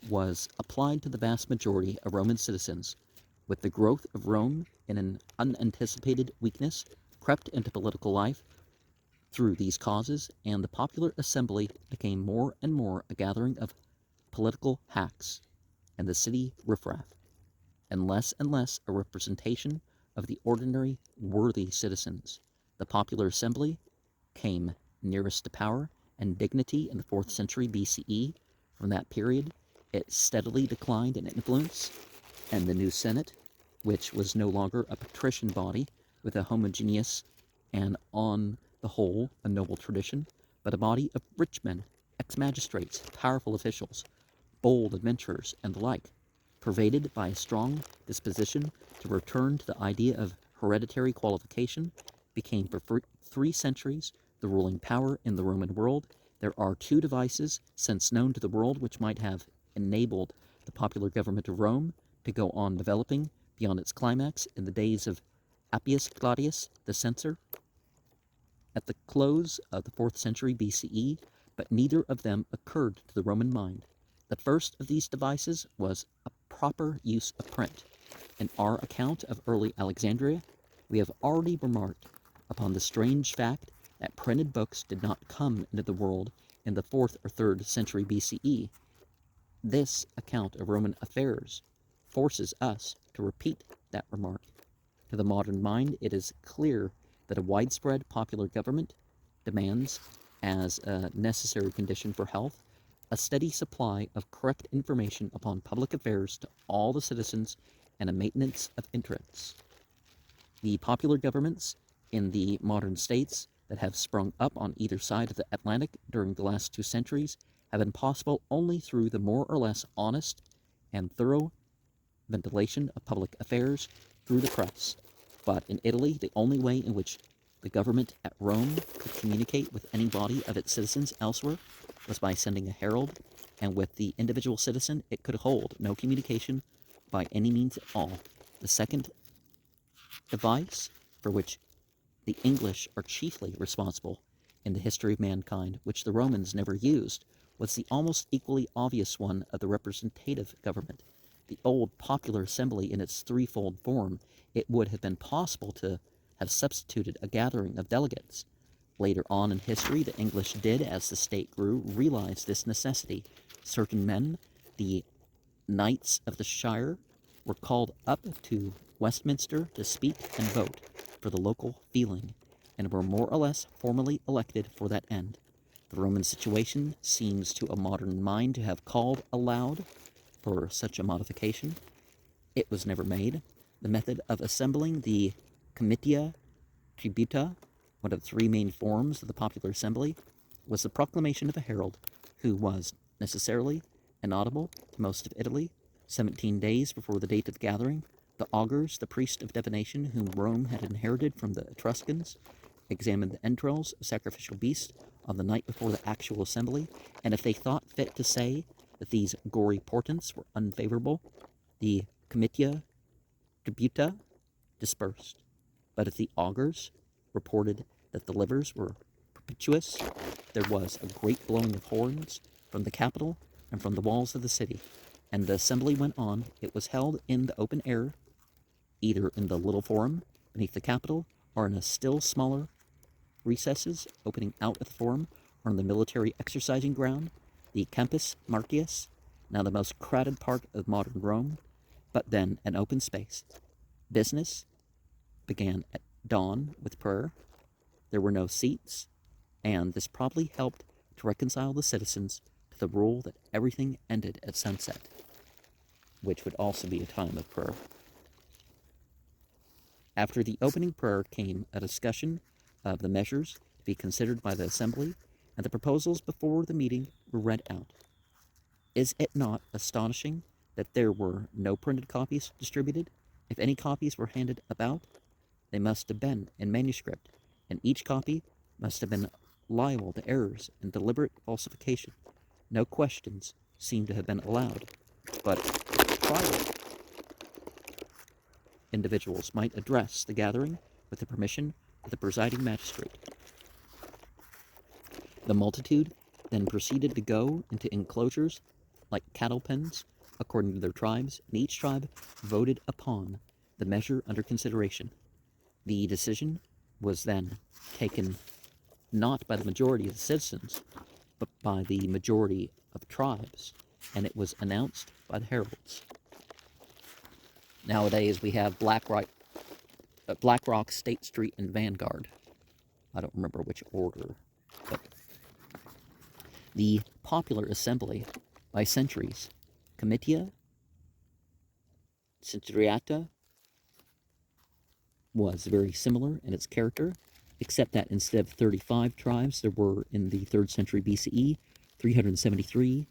was applied to the vast majority of Roman citizens. With the growth of Rome in an unanticipated weakness crept into political life through these causes, and the popular assembly became more and more a gathering of political hacks and the city riffraff, and less a representation of the ordinary worthy citizens. The popular assembly came nearest to power and dignity in the 4th century BCE. From that period, it steadily declined in influence, and the new Senate, which was no longer a patrician body with a homogeneous and, on the whole, a noble tradition, but a body of rich men, ex-magistrates, powerful officials, bold adventurers, and the like, pervaded by a strong disposition to return to the idea of hereditary qualification, became for 3 centuries the ruling power in the Roman world. There are 2 devices since known to the world which might have enabled the popular government of Rome to go on developing beyond its climax in the days of Appius Claudius the Censor at the close of the 4th century BCE, but neither of them occurred to the Roman mind. The first of these devices was a proper use of print. In our account of early Alexandria, we have already remarked upon the strange fact that printed books did not come into the world in the 4th or 3rd century BCE. This account of Roman affairs forces us to repeat that remark. To the modern mind, it is clear that a widespread popular government demands, as a necessary condition for health, a steady supply of correct information upon public affairs to all the citizens and a maintenance of interests. The popular governments in the modern states that have sprung up on either side of the Atlantic during the last 2 centuries have been possible only through the more or less honest and thorough ventilation of public affairs through the press. But in Italy, the only way in which the government at Rome could communicate with any body of its citizens elsewhere was by sending a herald, and with the individual citizen it could hold no communication by any means at all. The second device, for which the English are chiefly responsible in the history of mankind, which the Romans never used, was the almost equally obvious one of the representative government. The old popular assembly in its threefold form, it would have been possible to have substituted a gathering of delegates. Later on in history, the English did, as the state grew, realize this necessity. Certain men, the knights of the shire, were called up to Westminster to speak and vote for the local feeling, and were more or less formally elected for that end. The Roman situation seems to a modern mind to have called aloud for such a modification. It was never made. The method of assembling the comitia tributa, one of the 3 main forms of the popular assembly, was the proclamation of a herald, who was necessarily and audible to most of Italy. 17 days before the date of the gathering, the augurs, the priest of divination whom Rome had inherited from the Etruscans, examined the entrails of sacrificial beasts on the night before the actual assembly, and if they thought fit to say that these gory portents were unfavorable, the comitia tributa dispersed. But if the augurs reported that the livers were propitious, there was a great blowing of horns from the Capitol and from the walls of the city, and the assembly went on. It was held in the open air, either in the little forum beneath the Capitol, or in a still smaller recesses opening out of the forum, or on the military exercising ground, the Campus Martius, now the most crowded part of modern Rome, but then an open space. Business began at dawn with prayer. There were no seats, and this probably helped to reconcile the citizens to the rule that everything ended at sunset, which would also be a time of prayer. After the opening prayer came a discussion of the measures to be considered by the assembly, and the proposals before the meeting were read out. Is it not astonishing that there were no printed copies distributed? If any copies were handed about, they must have been in manuscript, and each copy must have been liable to errors and deliberate falsification. No questions seem to have been allowed, but private individuals might address the gathering with the permission of the presiding magistrate. The multitude then proceeded to go into enclosures like cattle pens according to their tribes, and each tribe voted upon the measure under consideration. The decision was then taken not by the majority of the citizens, but by the majority of tribes, and it was announced by the heralds. Nowadays we have Blackrock, State Street, and Vanguard. I don't remember which order, but the popular assembly by centuries, Comitia Centuriata, was very similar in its character, except that instead of 35 tribes, there were in the 3rd century BCE 373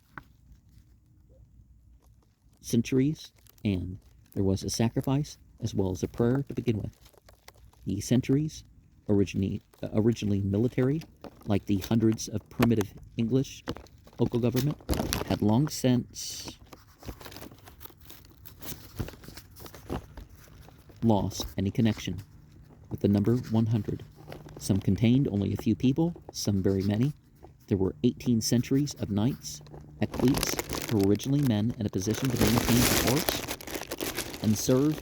centuries, and there was a sacrifice as well as a prayer to begin with. The centuries, originally military, like the hundreds of primitive English local government, had long since lost any connection with the number 100. Some contained only a few people, some very many. There were 18 centuries of knights, equites, who were originally men in a position to maintain the horse and serve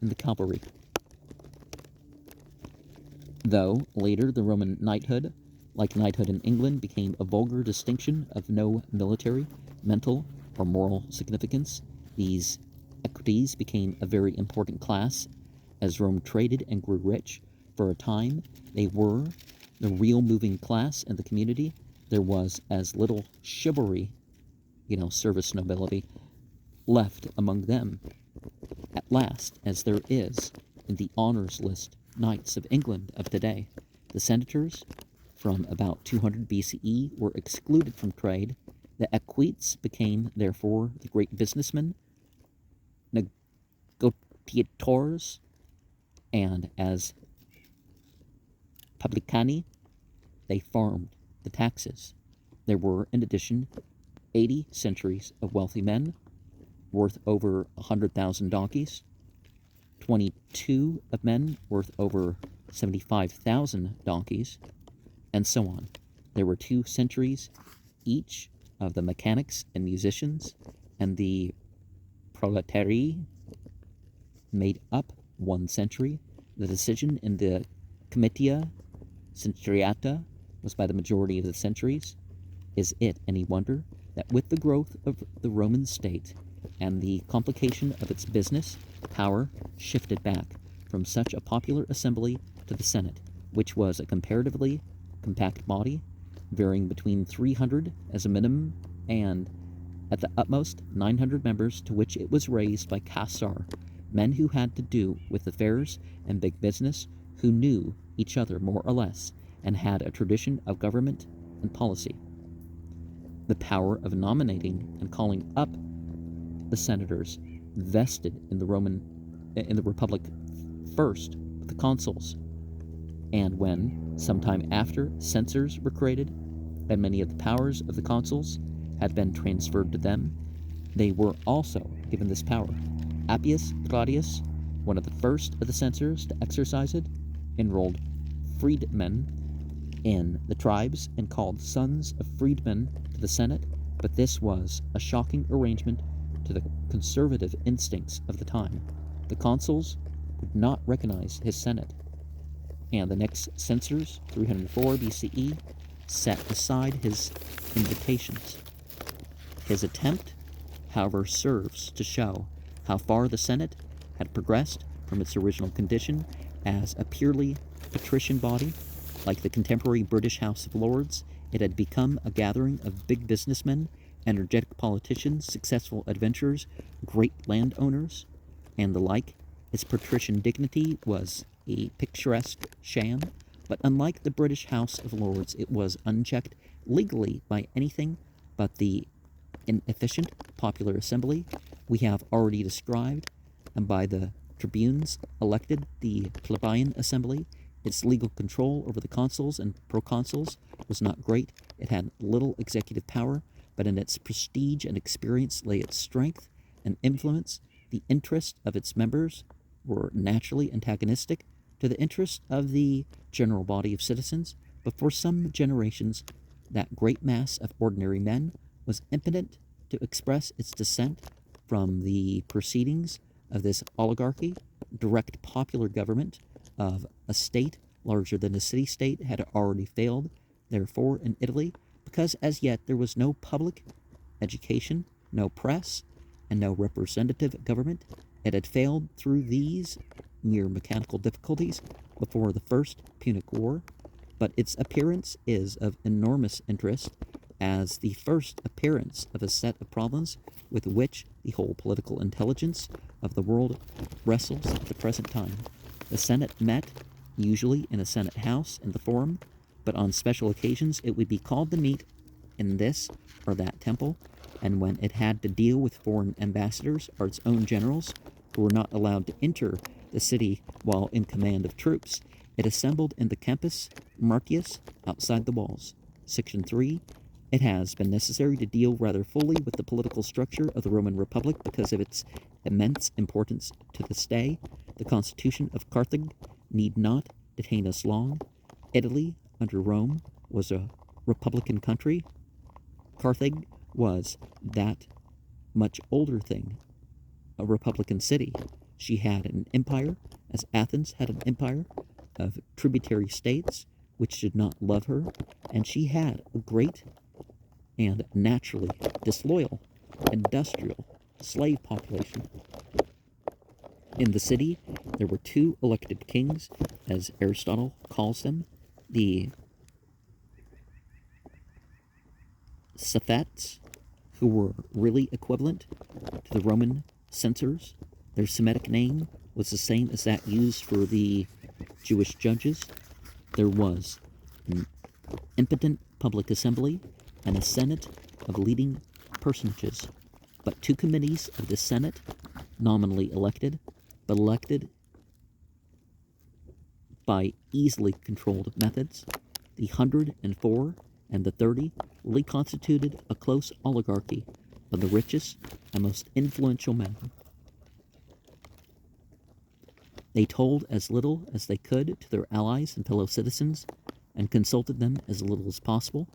in the cavalry. Though later the Roman knighthood, like knighthood in England, became a vulgar distinction of no military, mental, or moral significance, these equites became a very important class. As Rome traded and grew rich, for a time they were the real moving class in the community. There was as little chivalry, service nobility, left among them at last as there is in the honors list knights of England of today. The senators from about 200 BCE were excluded from trade. The equites became therefore the great businessmen, negotiators, and as publicani, they farmed the taxes. There were, in addition, 80 centuries of wealthy men, worth over 100,000 donkeys, 22 of men worth over 75,000 donkeys, and so on. There were 2 centuries each of the mechanics and musicians, and the proletari made up 1 century. The decision in the Comitia Centuriata was by the majority of the centuries. Is it any wonder that with the growth of the Roman state and the complication of its business, power shifted back from such a popular assembly to the Senate, which was a comparatively compact body, varying between 300 as a minimum and, at the utmost, 900 members, to which it was raised by Caesar, men who had to do with affairs and big business, who knew each other more or less, and had a tradition of government and policy. the power of nominating and calling up the senators vested in the Republic first, the consuls. And when, sometime after, censors were created, and many of the powers of the consuls had been transferred to them, they were also given this power. Appius Claudius, one of the first of the censors to exercise it, enrolled freedmen in the tribes and called sons of freedmen to the Senate, but this was a shocking arrangement to the conservative instincts of the time. The consuls would not recognize his Senate, and the next censors, 304 BCE, set aside his invitations. His attempt, however, serves to show how far the Senate had progressed from its original condition as a purely patrician body. Like the contemporary British House of Lords, it had become a gathering of big businessmen, energetic politicians, successful adventurers, great landowners, and the like. Its patrician dignity was a picturesque sham, but unlike the British House of Lords, it was unchecked legally by anything but the inefficient popular assembly we have already described, and by the tribunes elected, the plebeian assembly. Its legal control over the consuls and proconsuls was not great. It had little executive power, but in its prestige and experience lay its strength and influence. The interests of its members were naturally antagonistic to the interests of the general body of citizens, but for some generations that great mass of ordinary men was impotent to express its dissent from the proceedings of this oligarchy. Direct popular government of a state larger than a city-state had already failed, therefore, in Italy, because as yet there was no public education, no press, and no representative government. It had failed through these mere mechanical difficulties before the First Punic War, but its appearance is of enormous interest as the first appearance of a set of problems with which the whole political intelligence of the world wrestles at the present time. The Senate met, usually in a Senate house in the Forum, but on special occasions it would be called to meet in this or that temple, and when it had to deal with foreign ambassadors or its own generals, who were not allowed to enter the city while in command of troops, it assembled in the Campus Martius outside the walls. Section 3. It has been necessary to deal rather fully with the political structure of the Roman Republic because of its immense importance to this day. The constitution of Carthage need not detain us long. Italy, under Rome, was a republican country. Carthage was that much older thing, a republican city. She had an empire, as Athens had an empire, of tributary states which did not love her, and she had a great and naturally disloyal, industrial, slave population. In the city, there were two elected kings, as Aristotle calls them, the Cephets, who were really equivalent to the Roman censors. Their Semitic name was the same as that used for the Jewish judges. There was an impotent public assembly and a senate of leading personages, but two committees of the Senate, nominally elected, but elected by easily controlled methods. The 104 and the 30 really constituted a close oligarchy of the richest and most influential men. They told as little as they could to their allies and fellow citizens, and consulted them as little as possible.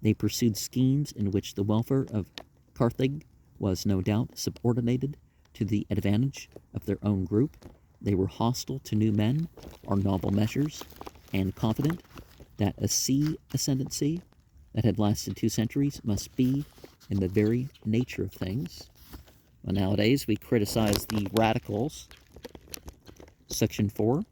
They pursued schemes in which the welfare of Carthage was no doubt subordinated to the advantage of their own group. They were hostile to new men or novel measures, and confident that a sea ascendancy that had lasted 2 centuries must be in the very nature of things. Well, nowadays we criticize the radicals. Section 4.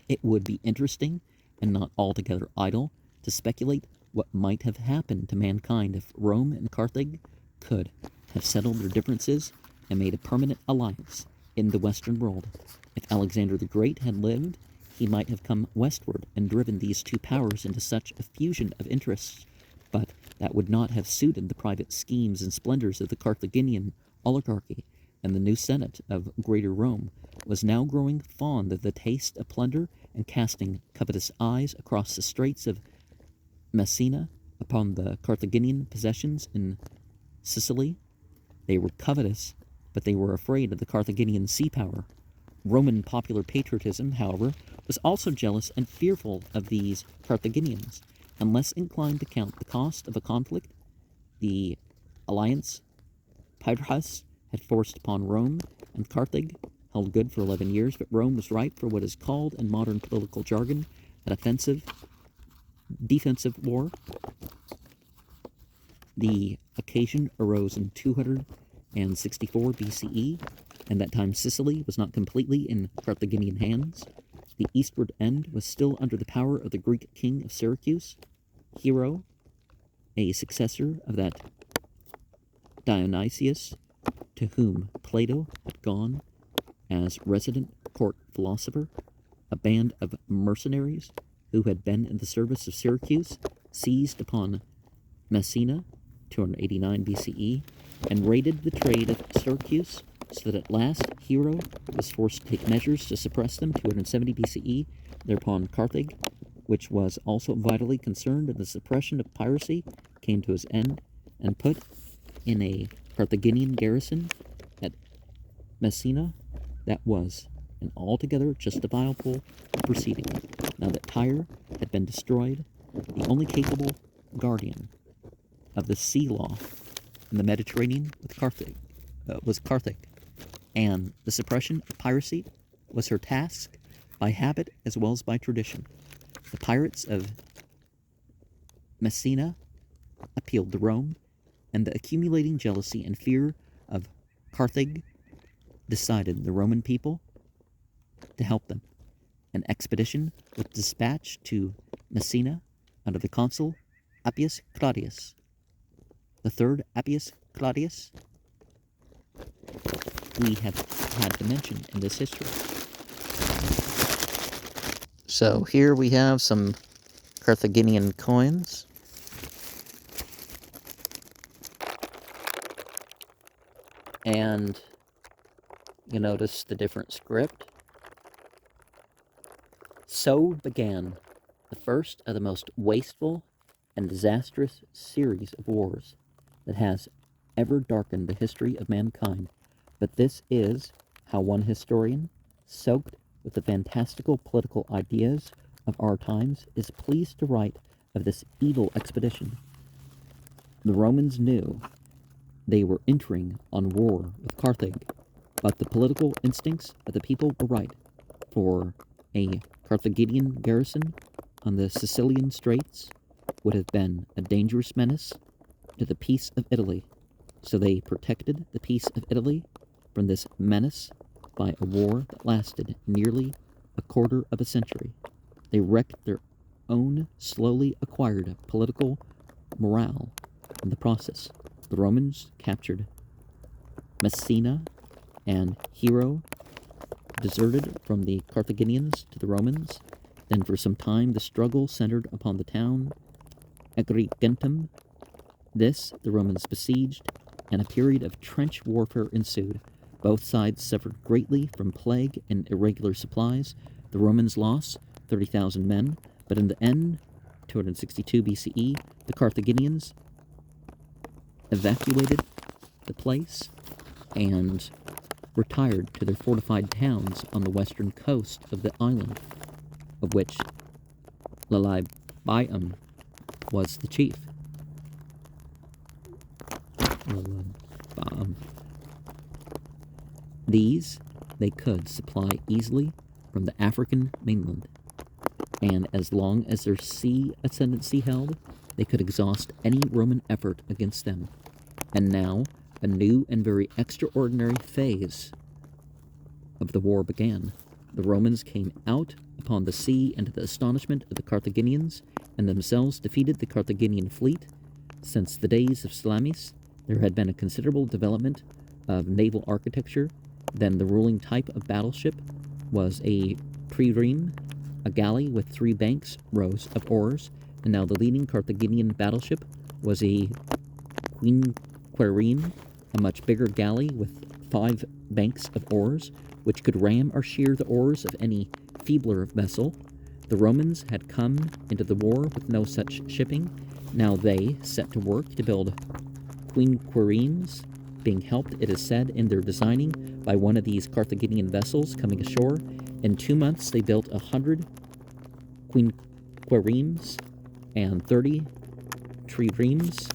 It would be interesting and not altogether idle to speculate what might have happened to mankind if Rome and Carthage could have settled their differences and made a permanent alliance in the Western world. If Alexander the Great had lived, he might have come westward and driven these two powers into such a fusion of interests, but that would not have suited the private schemes and splendors of the Carthaginian oligarchy, and the new Senate of Greater Rome was now growing fond of the taste of plunder and casting covetous eyes across the straits of Messina upon the Carthaginian possessions in Sicily. They were covetous, but they were afraid of the Carthaginian sea power. Roman popular patriotism, however, was also jealous and fearful of these Carthaginians, and less inclined to count the cost of a conflict. The alliance Pyrrhus had forced upon Rome and Carthage held good for 11 years, but Rome was ripe for what is called in modern political jargon an defensive war. The occasion arose in 264 BCE, and that time Sicily was not completely in Carthaginian hands. The eastward end was still under the power of the Greek king of Syracuse, Hiero, a successor of that Dionysius to whom Plato had gone as resident court philosopher. A band of mercenaries who had been in the service of Syracuse seized upon Messina, 289 BCE, and raided the trade of Syracuse, so that at last Hiero was forced to take measures to suppress them, 270 BCE. Thereupon Carthage, which was also vitally concerned in the suppression of piracy, came to his end, and put in a Carthaginian garrison at Messina. That was an altogether justifiable proceeding. Now that Tyre had been destroyed, the only capable guardian of the sea law in the Mediterranean was Carthage, and the suppression of piracy was her task by habit as well as by tradition. The pirates of Messina appealed to Rome, and the accumulating jealousy and fear of Carthage decided the Roman people to help them. An expedition was dispatched to Messina under the consul Appius Claudius. The third Appius Claudius we have had to mention in this history. So here we have some Carthaginian coins. And you notice the different script. So began the first of the most wasteful and disastrous series of wars that has ever darkened the history of mankind. But this is how one historian, soaked with the fantastical political ideas of our times, is pleased to write of this evil expedition. The Romans knew they were entering on war with Carthage, but the political instincts of the people were right, for a Carthaginian garrison on the Sicilian Straits would have been a dangerous menace to the peace of Italy, so they protected the peace of Italy from this menace by a war that lasted nearly a quarter of a century. They wrecked their own slowly acquired political morale in the process. The Romans captured Messina, and Hiero deserted from the Carthaginians to the Romans. Then for some time the struggle centered upon the town Agrigentum. This the Romans besieged, and a period of trench warfare ensued. Both sides suffered greatly from plague and irregular supplies. The Romans lost 30,000 men, but in the end, 262 BCE, the Carthaginians evacuated the place and retired to their fortified towns on the western coast of the island, of which Lalabaeum was the chief. These they could supply easily from the African mainland, and as long as their sea ascendancy held, they could exhaust any Roman effort against them. And now a new and very extraordinary phase of the war began. The Romans came out upon the sea, and to the astonishment of the Carthaginians, and themselves defeated the Carthaginian fleet. Since the days of Salamis, there had been a considerable development of naval architecture. Then the ruling type of battleship was a trireme, a galley with 3 banks, rows of oars, and now the leading Carthaginian battleship was a quinquereme, a much bigger galley with 5 banks of oars, which could ram or shear the oars of any feebler vessel. The Romans had come into the war with no such shipping. Now they set to work to build quinqueremes, being helped, it is said, in their designing by one of these Carthaginian vessels coming ashore. In 2 months they built 100 quinqueremes and 30 triremes,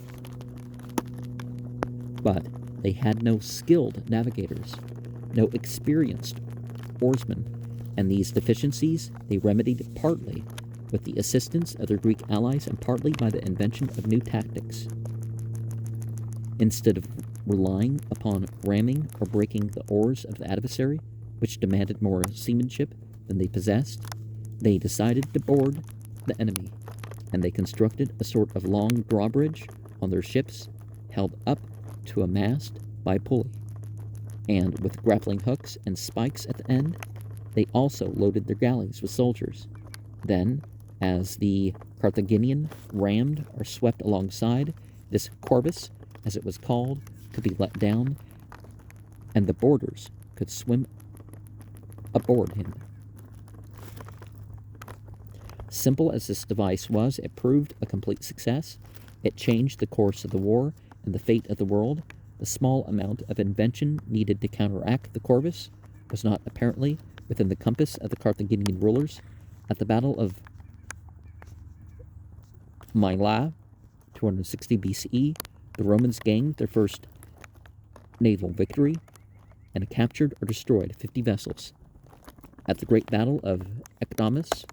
but they had no skilled navigators, no experienced oarsmen, and these deficiencies they remedied partly with the assistance of their Greek allies and partly by the invention of new tactics. Instead of relying upon ramming or breaking the oars of the adversary, which demanded more seamanship than they possessed, they decided to board the enemy, and they constructed a sort of long drawbridge on their ships, held up to a mast by a pulley, and with grappling hooks and spikes at the end, they also loaded their galleys with soldiers. Then, as the Carthaginian rammed or swept alongside, this corvus, as it was called, could be let down, and the boarders could swim aboard him. Simple as this device was, it proved a complete success. It changed the course of the war and the fate of the world. The small amount of invention needed to counteract the corvus was not apparently within the compass of the Carthaginian rulers. At the Battle of Mylae, 260 BCE, the Romans gained their first naval victory and captured or destroyed 50 vessels. At the Great Battle of Ecnomus,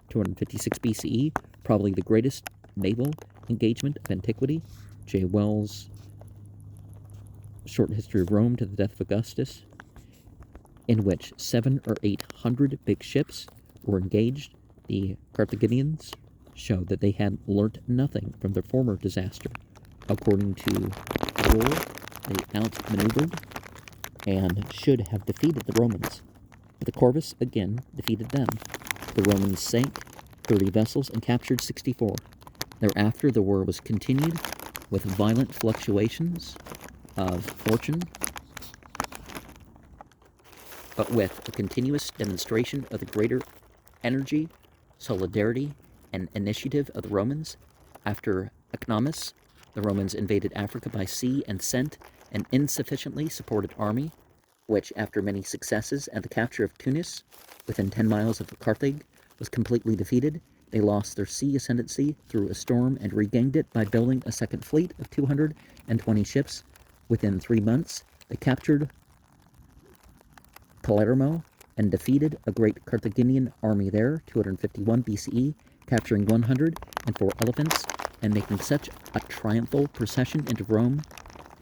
256 BCE, probably the greatest naval engagement of antiquity, J. Wells' Short History of Rome to the Death of Augustus, in which 700 or 800 big ships were engaged, the Carthaginians showed that they had learnt nothing from their former disaster. According to rule, they outmaneuvered and should have defeated the Romans, but the corvus again defeated them. The Romans sank 30 vessels and captured 64. Thereafter, the war was continued with violent fluctuations of fortune, but with a continuous demonstration of the greater energy, solidarity, and initiative of the Romans. After Ecnomus, the Romans invaded Africa by sea and sent an insufficiently supported army, which, after many successes and the capture of Tunis, within 10 miles of Carthage, was completely defeated. They lost their sea ascendancy through a storm and regained it by building a second fleet of 220 ships. Within 3 months, they captured Palermo and defeated a great Carthaginian army there, 251 BCE, capturing 104 elephants and making such a triumphal procession into Rome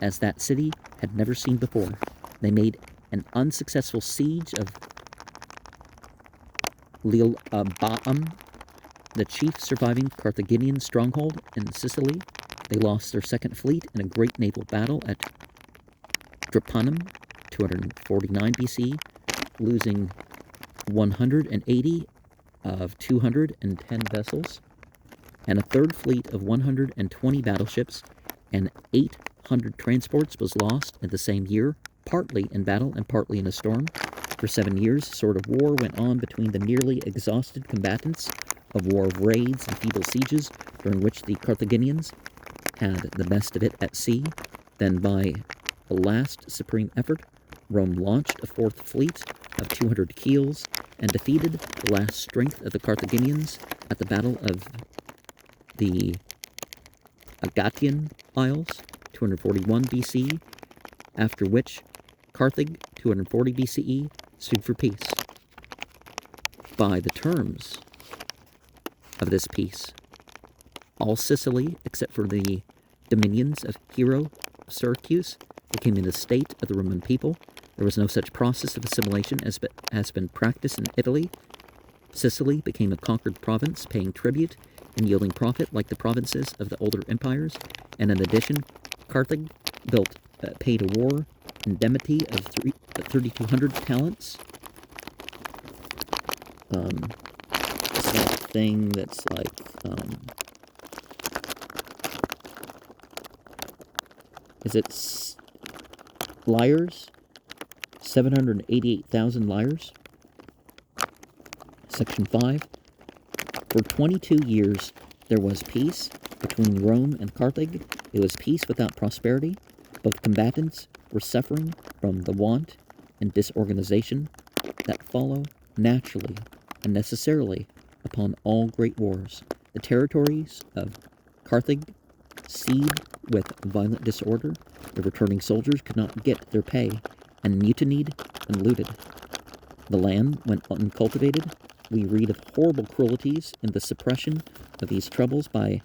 as that city had never seen before. They made an unsuccessful siege of Lilybæum, the chief surviving Carthaginian stronghold in Sicily. They lost their second fleet in a great naval battle at Drepanum, 249 BC, losing 180 of 210 vessels, and a third fleet of 120 battleships and 800 transports was lost in the same year, partly in battle and partly in a storm. For 7 years, a sort of war went on between the nearly exhausted combatants, a war of raids and feeble sieges, during which the Carthaginians had the best of it at sea. Then, by a last supreme effort, Rome launched a fourth fleet of 200 keels and defeated the last strength of the Carthaginians at the Battle of the Agatian Isles, 241 BCE, after which Carthage, 240 BCE, sued for peace. By the terms of this peace, all Sicily, except for the dominions of Hero of Syracuse, became an estate of the Roman people. There was no such process of assimilation as has been practiced in Italy. Sicily became a conquered province, paying tribute and yielding profit like the provinces of the older empires. And in addition, Carthage paid a war indemnity of 3,200 talents. It's that thing that's like Is it liars? 788,000 liars. Section 5. For 22 years there was peace between Rome and Carthage. It was peace without prosperity. Both combatants were suffering from the want and disorganization that follow naturally and necessarily upon all great wars. The territories of Carthage seethed with violent disorder. The returning soldiers could not get their pay and mutinied and looted. The land went uncultivated. We read of horrible cruelties in the suppression of these troubles by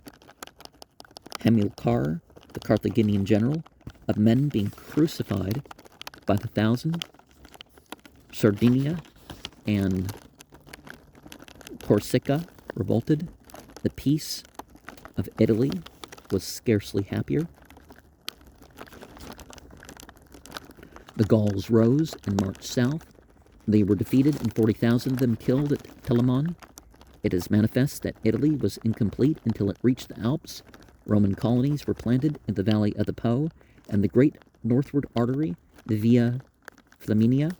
Hamilcar, the Carthaginian general, of men being crucified by the thousand. Sardinia and Corsica revolted. The peace of Italy was scarcely happier. The Gauls rose and marched south. They were defeated and 40,000 of them killed at Telamon. It is manifest that Italy was incomplete until it reached the Alps. Roman colonies were planted in the valley of the Po, and the great northward artery, the Via Flaminia,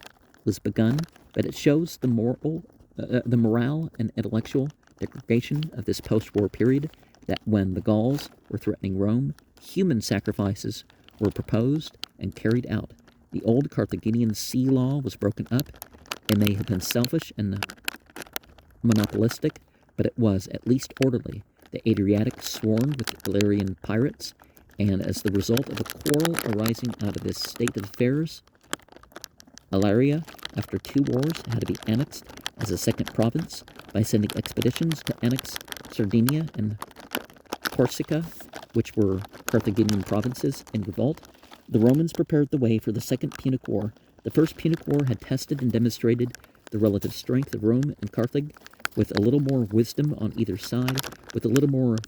was begun, but it shows the morale and intellectual degradation of this post-war period, that when the Gauls were threatening Rome, human sacrifices were proposed and carried out. The old Carthaginian sea law was broken up. It may have been selfish and monopolistic, but it was at least orderly. The Adriatic swarmed with Illyrian pirates, and as the result of a quarrel arising out of this state of affairs, Illyria, after 2 wars, had to be annexed as a second province by sending expeditions to annex Sardinia and Corsica, which were Carthaginian provinces in revolt. The Romans prepared the way for the Second Punic War. The First Punic War had tested and demonstrated the relative strength of Rome and Carthage. With a little more wisdom on either side, with a little more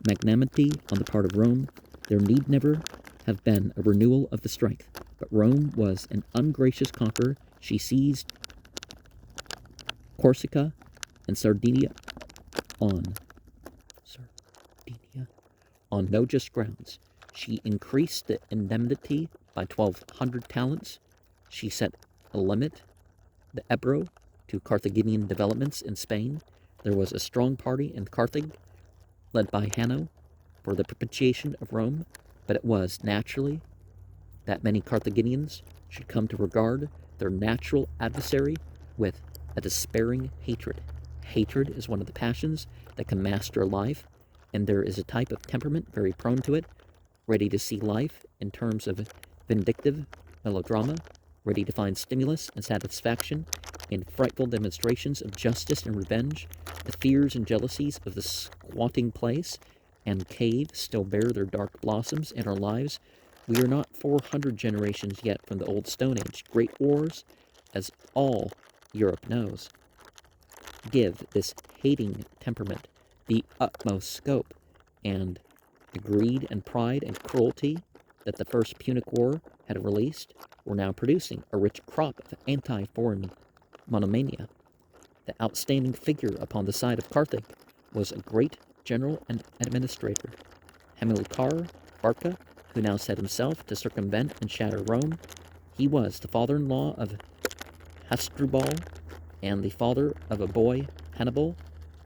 magnanimity on the part of Rome, there need never have been a renewal of the strength. But Rome was an ungracious conqueror. She seized Corsica and Sardinia on no just grounds. She increased the indemnity by 1,200 talents. She set a limit, the Ebro, to Carthaginian developments in Spain. There was a strong party in Carthage, led by Hanno, for the propitiation of Rome, but it was naturally that many Carthaginians should come to regard their natural adversary with a despairing hatred. Hatred is one of the passions that can master life, and there is a type of temperament very prone to it, ready to see life in terms of vindictive melodrama, ready to find stimulus and satisfaction in frightful demonstrations of justice and revenge. The fears and jealousies of the squatting place and cave still bear their dark blossoms in our lives. We are not 400 generations yet from the old Stone Age. Great wars, as all Europe knows, give this hating temperament the utmost scope, and the greed and pride and cruelty that the First Punic War had released were now producing a rich crop of anti-foreign monomania. The outstanding figure upon the side of Carthage was a great general and administrator, Hamilcar Barca, who now set himself to circumvent and shatter Rome. He was the father-in-law of Hasdrubal and the father of a boy, Hannibal,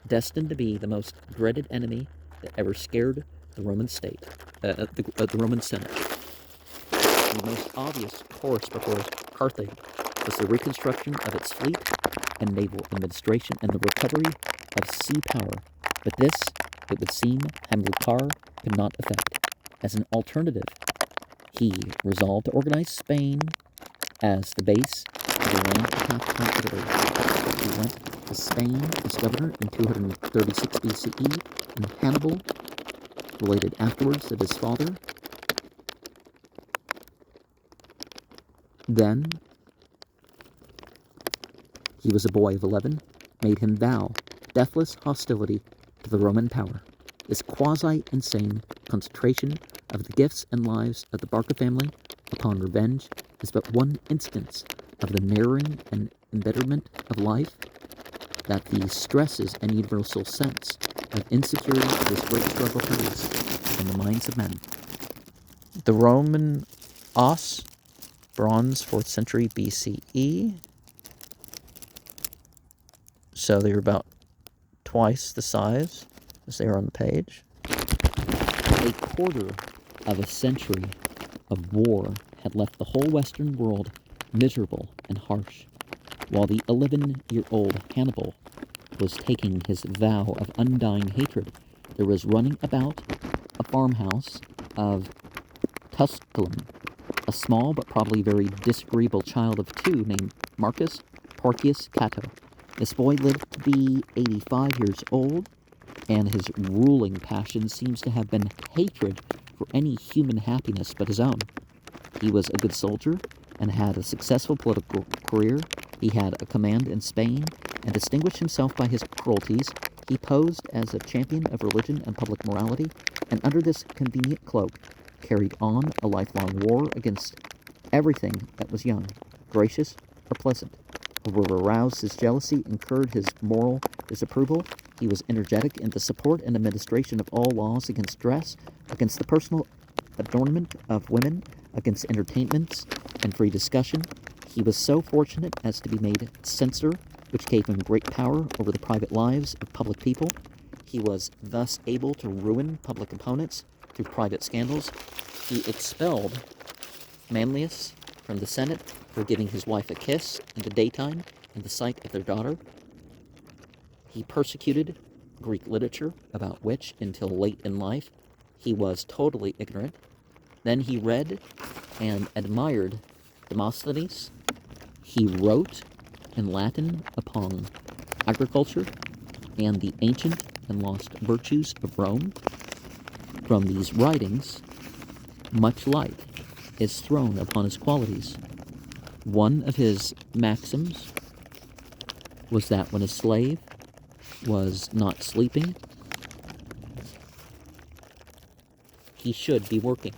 destined to be the most dreaded enemy that ever scared the Roman state, the Roman Senate. The most obvious course before Carthage was the reconstruction of its fleet and naval administration and the recovery of sea power. But this, it would seem, Hamilcar could not effect. As an alternative, he resolved to organize Spain as the base of the land attack on Italy. He went to Spain as governor in 236 BCE, and Hannibal related afterwards that his father then, he was a boy of 11, made him vow deathless hostility to the Roman power. This quasi-insane concentration of the gifts and lives of the Barca family upon revenge is but one instance of the narrowing and embitterment of life, that the stresses and universal sense of insecurity of this great struggle produce in the minds of men. The Roman os, bronze, 4th century BCE. So they were about twice the size as they are on the page. A quarter of a century of war had left the whole Western world miserable and harsh, while the 11-year-old Hannibal was taking his vow of undying hatred. There was running about a farmhouse of Tusculum a small but probably very disagreeable child of 2 named Marcus Porcius Cato. This boy lived to be 85 years old, and his ruling passion seems to have been hatred for any human happiness but his own. He was a good soldier and had a successful political career. He had a command in Spain and distinguished himself by his cruelties. He posed as a champion of religion and public morality, and under this convenient cloak carried on a lifelong war against everything that was young, gracious, or pleasant. Whoever aroused his jealousy incurred his moral disapproval. He was energetic in the support and administration of all laws against dress, against the personal adornment of women, against entertainments and free discussion. He was so fortunate as to be made censor, which gave him great power over the private lives of public people. He was thus able to ruin public opponents through private scandals. He expelled Manlius from the Senate for giving his wife a kiss in the daytime in the sight of their daughter. He persecuted Greek literature, about which, until late in life, he was totally ignorant. Then he read and admired Demosthenes. He wrote in Latin upon agriculture and the ancient and lost virtues of Rome. From these writings, much light is thrown upon his qualities. One of his maxims was that when a slave was not sleeping, he should be working.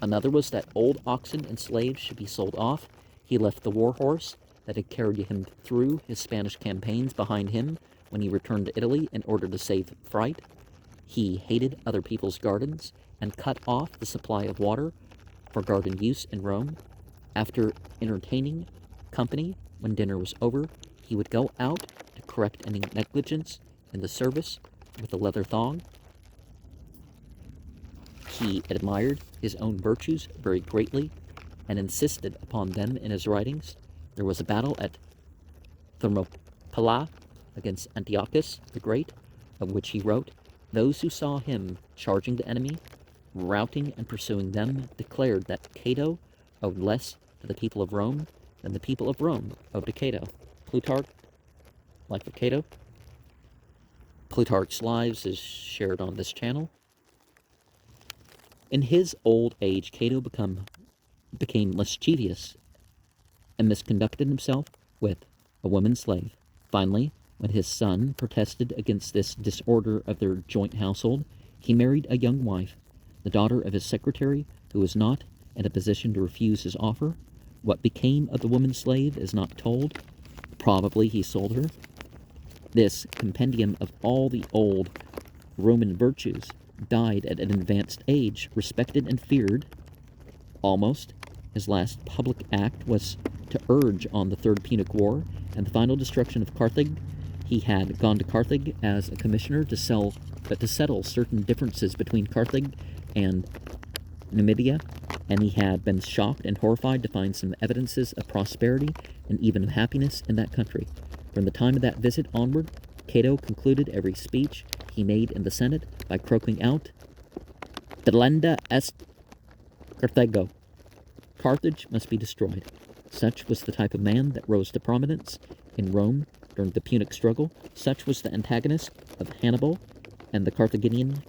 Another was that old oxen and slaves should be sold off. He left the war horse that had carried him through his Spanish campaigns behind him when he returned to Italy in order to save fright. He hated other people's gardens and cut off the supply of water for garden use in Rome. After entertaining company, when dinner was over, he would go out to correct any negligence in the service with a leather thong. He admired his own virtues very greatly and insisted upon them in his writings. There was a battle at Thermopylae against Antiochus the Great, of which he wrote, "Those who saw him charging the enemy, routing and pursuing them, declared that Cato owed less to the people of Rome than the people of Rome owed to Cato." Plutarch, Life of Cato. Plutarch's Lives is shared on this channel. In his old age, Cato became mischievous and misconducted himself with a woman slave. Finally, when his son protested against this disorder of their joint household, he married a young wife, the daughter of his secretary, who was not in a position to refuse his offer. What became of the woman slave is not told. Probably he sold her. This compendium of all the old Roman virtues died at an advanced age, respected and feared. Almost his last public act was to urge on the Third Punic War and the final destruction of Carthage. He had gone to Carthage as a commissioner to settle certain differences between Carthage and Numidia, and he had been shocked and horrified to find some evidences of prosperity and even of happiness in that country. From the time of that visit onward, Cato concluded every speech he made in the Senate by croaking out, "Delenda est Carthago." Carthage must be destroyed. Such was the type of man that rose to prominence in Rome during the Punic struggle. Such was the antagonist of Hannibal and the Carthaginian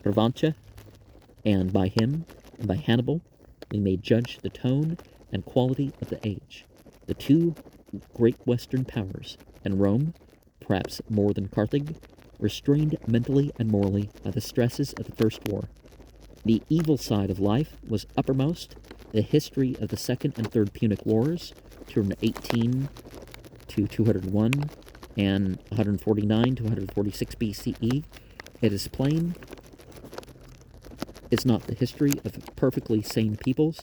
Revancha, and by him and by Hannibal we may judge the tone and quality of the age. The two great Western powers, and Rome, perhaps more than Carthage, were strained mentally and morally by the stresses of the First War. The evil side of life was uppermost. The history of the Second and Third Punic Wars, 218 to 201 and 149 to 146 BCE, it is plain is not the history of perfectly sane peoples.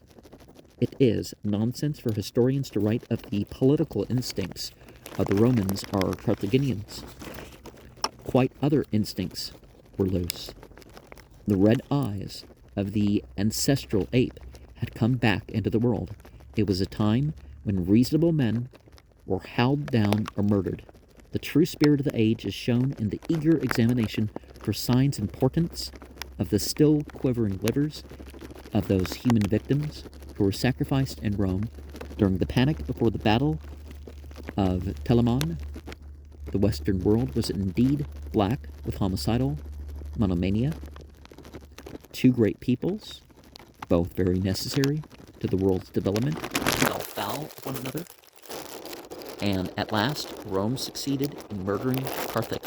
It is nonsense for historians to write of the political instincts of the Romans or Carthaginians. Quite other instincts were loose. The red eyes of the ancestral ape had come back into the world. It was a time when reasonable men were howled down or murdered. The true spirit of the age is shown in the eager examination for signs and portents of the still quivering livers of those human victims who were sacrificed in Rome during the panic before the battle of Telamon. The Western world was indeed black with homicidal monomania. Two great peoples, both very necessary to the world's development, fell foul of one another, and at last Rome succeeded in murdering Carthage.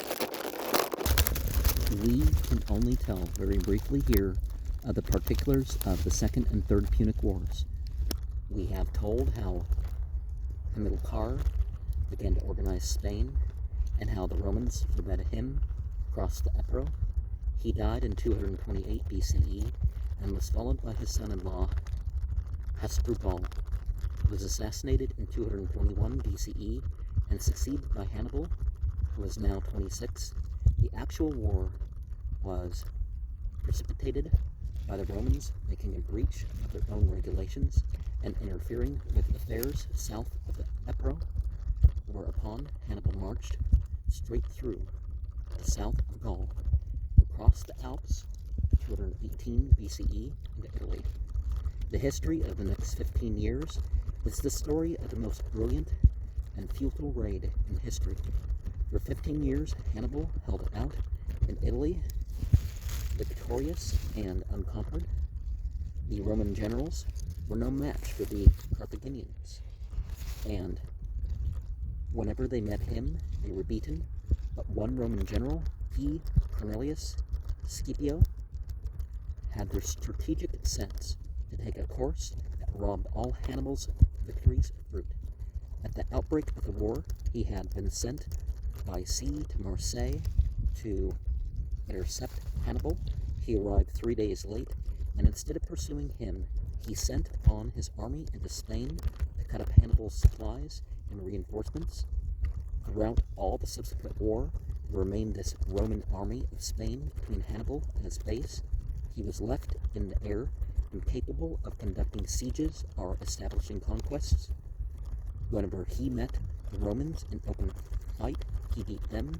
We can only tell very briefly here of the particulars of the Second and Third Punic Wars. We have told how Hamilcar began to organize Spain, and how the Romans forbade him across the Ebro. He died in 228 BCE and was followed by his son-in-law Hasdrubal, who was assassinated in 221 BCE and succeeded by Hannibal, who was now 26. The actual war was precipitated by the Romans making a breach of their own regulations and interfering with affairs south of the Ebro, whereupon Hannibal marched straight through the south of Gaul and crossed the Alps 218 BCE into Italy. The history of the next 15 years is the story of the most brilliant and futile raid in history. For 15 years, Hannibal held it out in Italy, victorious and unconquered. The Roman generals were no match for the Carthaginians, and whenever they met him, they were beaten. But one Roman general, P. Cornelius Scipio, had the strategic sense to take a course that robbed all Hannibal's victories of fruit. At the outbreak of the war, he had been sent by sea to Marseille to intercept Hannibal. He arrived 3 days late, and instead of pursuing him, he sent on his army into Spain to cut up Hannibal's supplies and reinforcements. Throughout all the subsequent war, there remained this Roman army of Spain between Hannibal and his base. He was left in the air, incapable of conducting sieges or establishing conquests. Whenever he met the Romans in open fight, he beat them.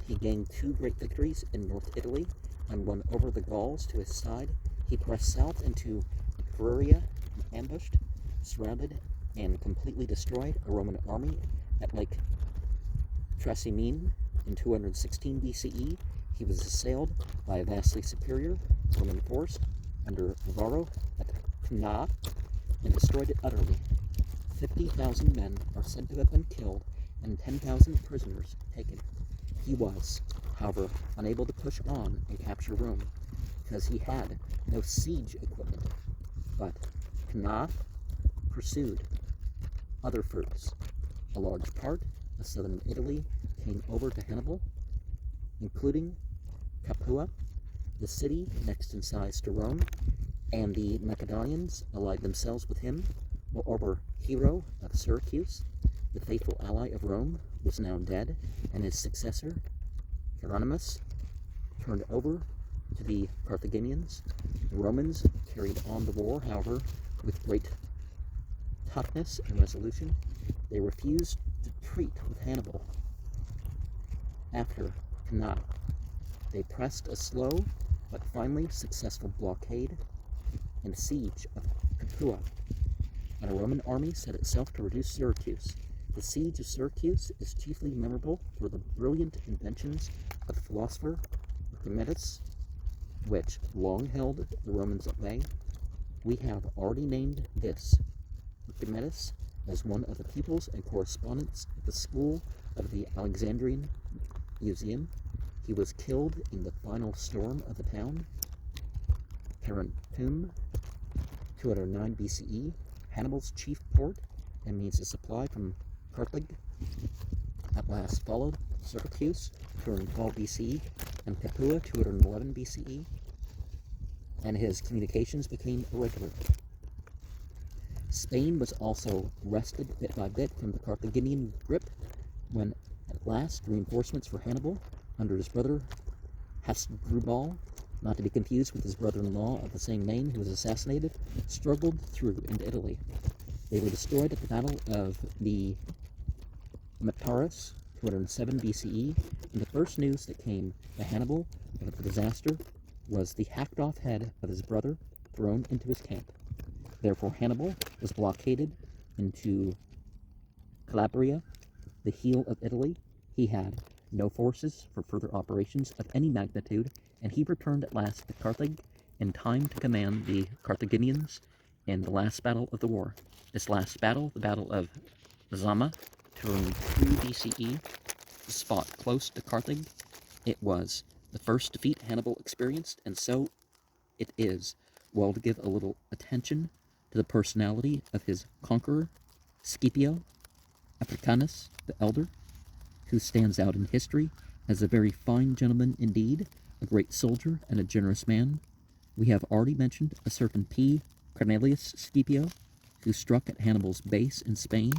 He gained 2 great victories in North Italy and won over the Gauls to his side. He pressed south into Etruria and ambushed, surrounded, and completely destroyed a Roman army at Lake Trasimene in 216 BCE. He was assailed by a vastly superior Roman force under Varro at Cannae and destroyed it utterly. 50,000 men are said to have been killed and 10,000 prisoners taken. He was, however, unable to push on and capture Rome because he had no siege equipment. But Cannae pursued other fruits. A large part of southern Italy came over to Hannibal, including Capua, the city next in size to Rome, and the Macedonians allied themselves with him. Moreover, Hero of Syracuse, the faithful ally of Rome, was now dead, and his successor, Hieronymus, turned over to the Carthaginians. The Romans carried on the war, however, with great toughness and resolution. They refused to treat with Hannibal. After Cannae, they pressed a slow but finally successful blockade and siege of Capua, and a Roman army set itself to reduce Syracuse. The siege of Syracuse is chiefly memorable for the brilliant inventions of the philosopher Archimedes, which long held the Romans at bay. We have already named this Archimedes as one of the pupils and correspondents at the school of the Alexandrian Museum. He was killed in the final storm of the town, Tarentum, 209 BCE, Hannibal's chief port and means of supply from Carthage. At last followed Syracuse, 212 BCE, and Capua, 211 BCE. and his communications became irregular. Spain was also wrested bit by bit from the Carthaginian grip when at last reinforcements for Hannibal under his brother Hasdrubal, not to be confused with his brother-in-law of the same name who was assassinated, struggled through into Italy. They were destroyed at the Battle of the Metaurus, 207 BCE, and the first news that came to Hannibal of the disaster was the hacked-off head of his brother thrown into his camp. Therefore, Hannibal was blockaded into Calabria, the heel of Italy. He had no forces for further operations of any magnitude, and he returned at last to Carthage in time to command the Carthaginians in the last battle of the war. This last battle, the Battle of Zama, 202 BCE, was fought close to Carthage. It was the first defeat Hannibal experienced, and so it is well to give a little attention to the personality of his conqueror, Scipio Africanus the Elder, who stands out in history as a very fine gentleman indeed, a great soldier and a generous man. We have already mentioned a certain P. Cornelius Scipio, who struck at Hannibal's base in Spain.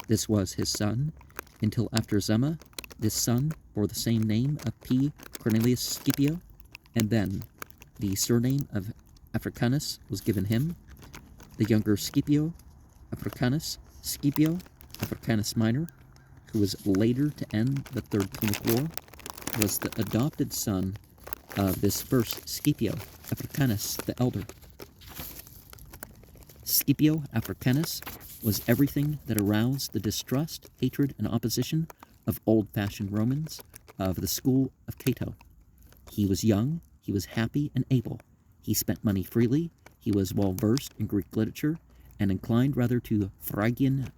This was his son. Until after Zama, this son bore the same name of P. Cornelius Scipio, and then the surname of Africanus was given him. The younger Scipio Africanus Minor, who was later to end the Third Punic War, was the adopted son of this first Scipio Africanus the Elder. Scipio Africanus was everything that aroused the distrust, hatred, and opposition of old-fashioned Romans of the school of Cato. He was young, he was happy and able, he spent money freely, he was well-versed in Greek literature, and inclined rather to Phrygian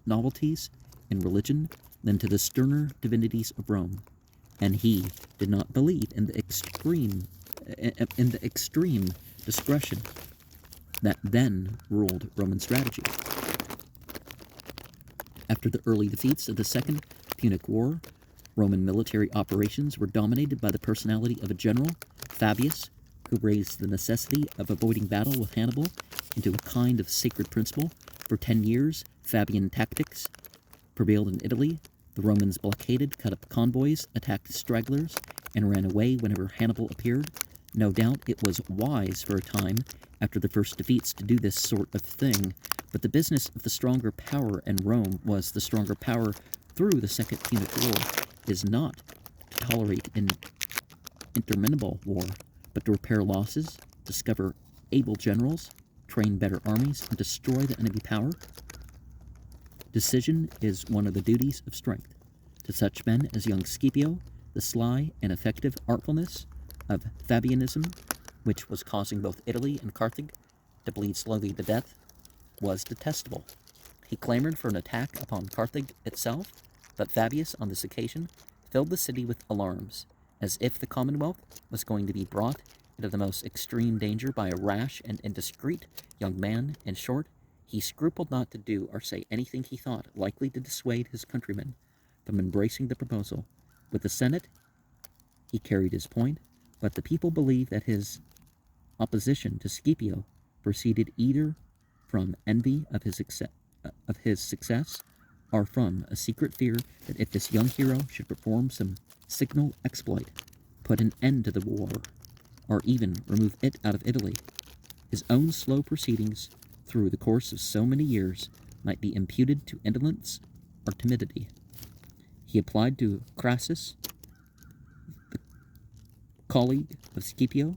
novelties in religion than to the sterner divinities of Rome. And he did not believe in the extreme discretion that then ruled Roman strategy. After the early defeats of the Second Punic War, Roman military operations were dominated by the personality of a general, Fabius, who raised the necessity of avoiding battle with Hannibal into a kind of sacred principle. For 10 years, Fabian tactics prevailed in Italy. The Romans blockaded, cut up convoys, attacked stragglers, and ran away whenever Hannibal appeared. No doubt it was wise for a time after the first defeats to do this sort of thing, but the business of the stronger power, and Rome was the stronger power through the Second Punic War, is not to tolerate an interminable war, but to repair losses, discover able generals, train better armies, and destroy the enemy power. Decision is one of the duties of strength. To such men as young Scipio, the sly and effective artfulness of Fabianism, which was causing both Italy and Carthage to bleed slowly to death, was detestable. He clamored for an attack upon Carthage itself, but Fabius on this occasion filled the city with alarms, as if the Commonwealth was going to be brought into the most extreme danger by a rash and indiscreet young man. In short, he scrupled not to do or say anything he thought likely to dissuade his countrymen from embracing the proposal. With the Senate, he carried his point, but the people believed that his opposition to Scipio proceeded either from envy of his success or from a secret fear that if this young hero should perform some signal exploit, put an end to the war, or even remove it out of Italy, his own slow proceedings through the course of so many years might be imputed to indolence or timidity. He applied to Crassus, the colleague of Scipio,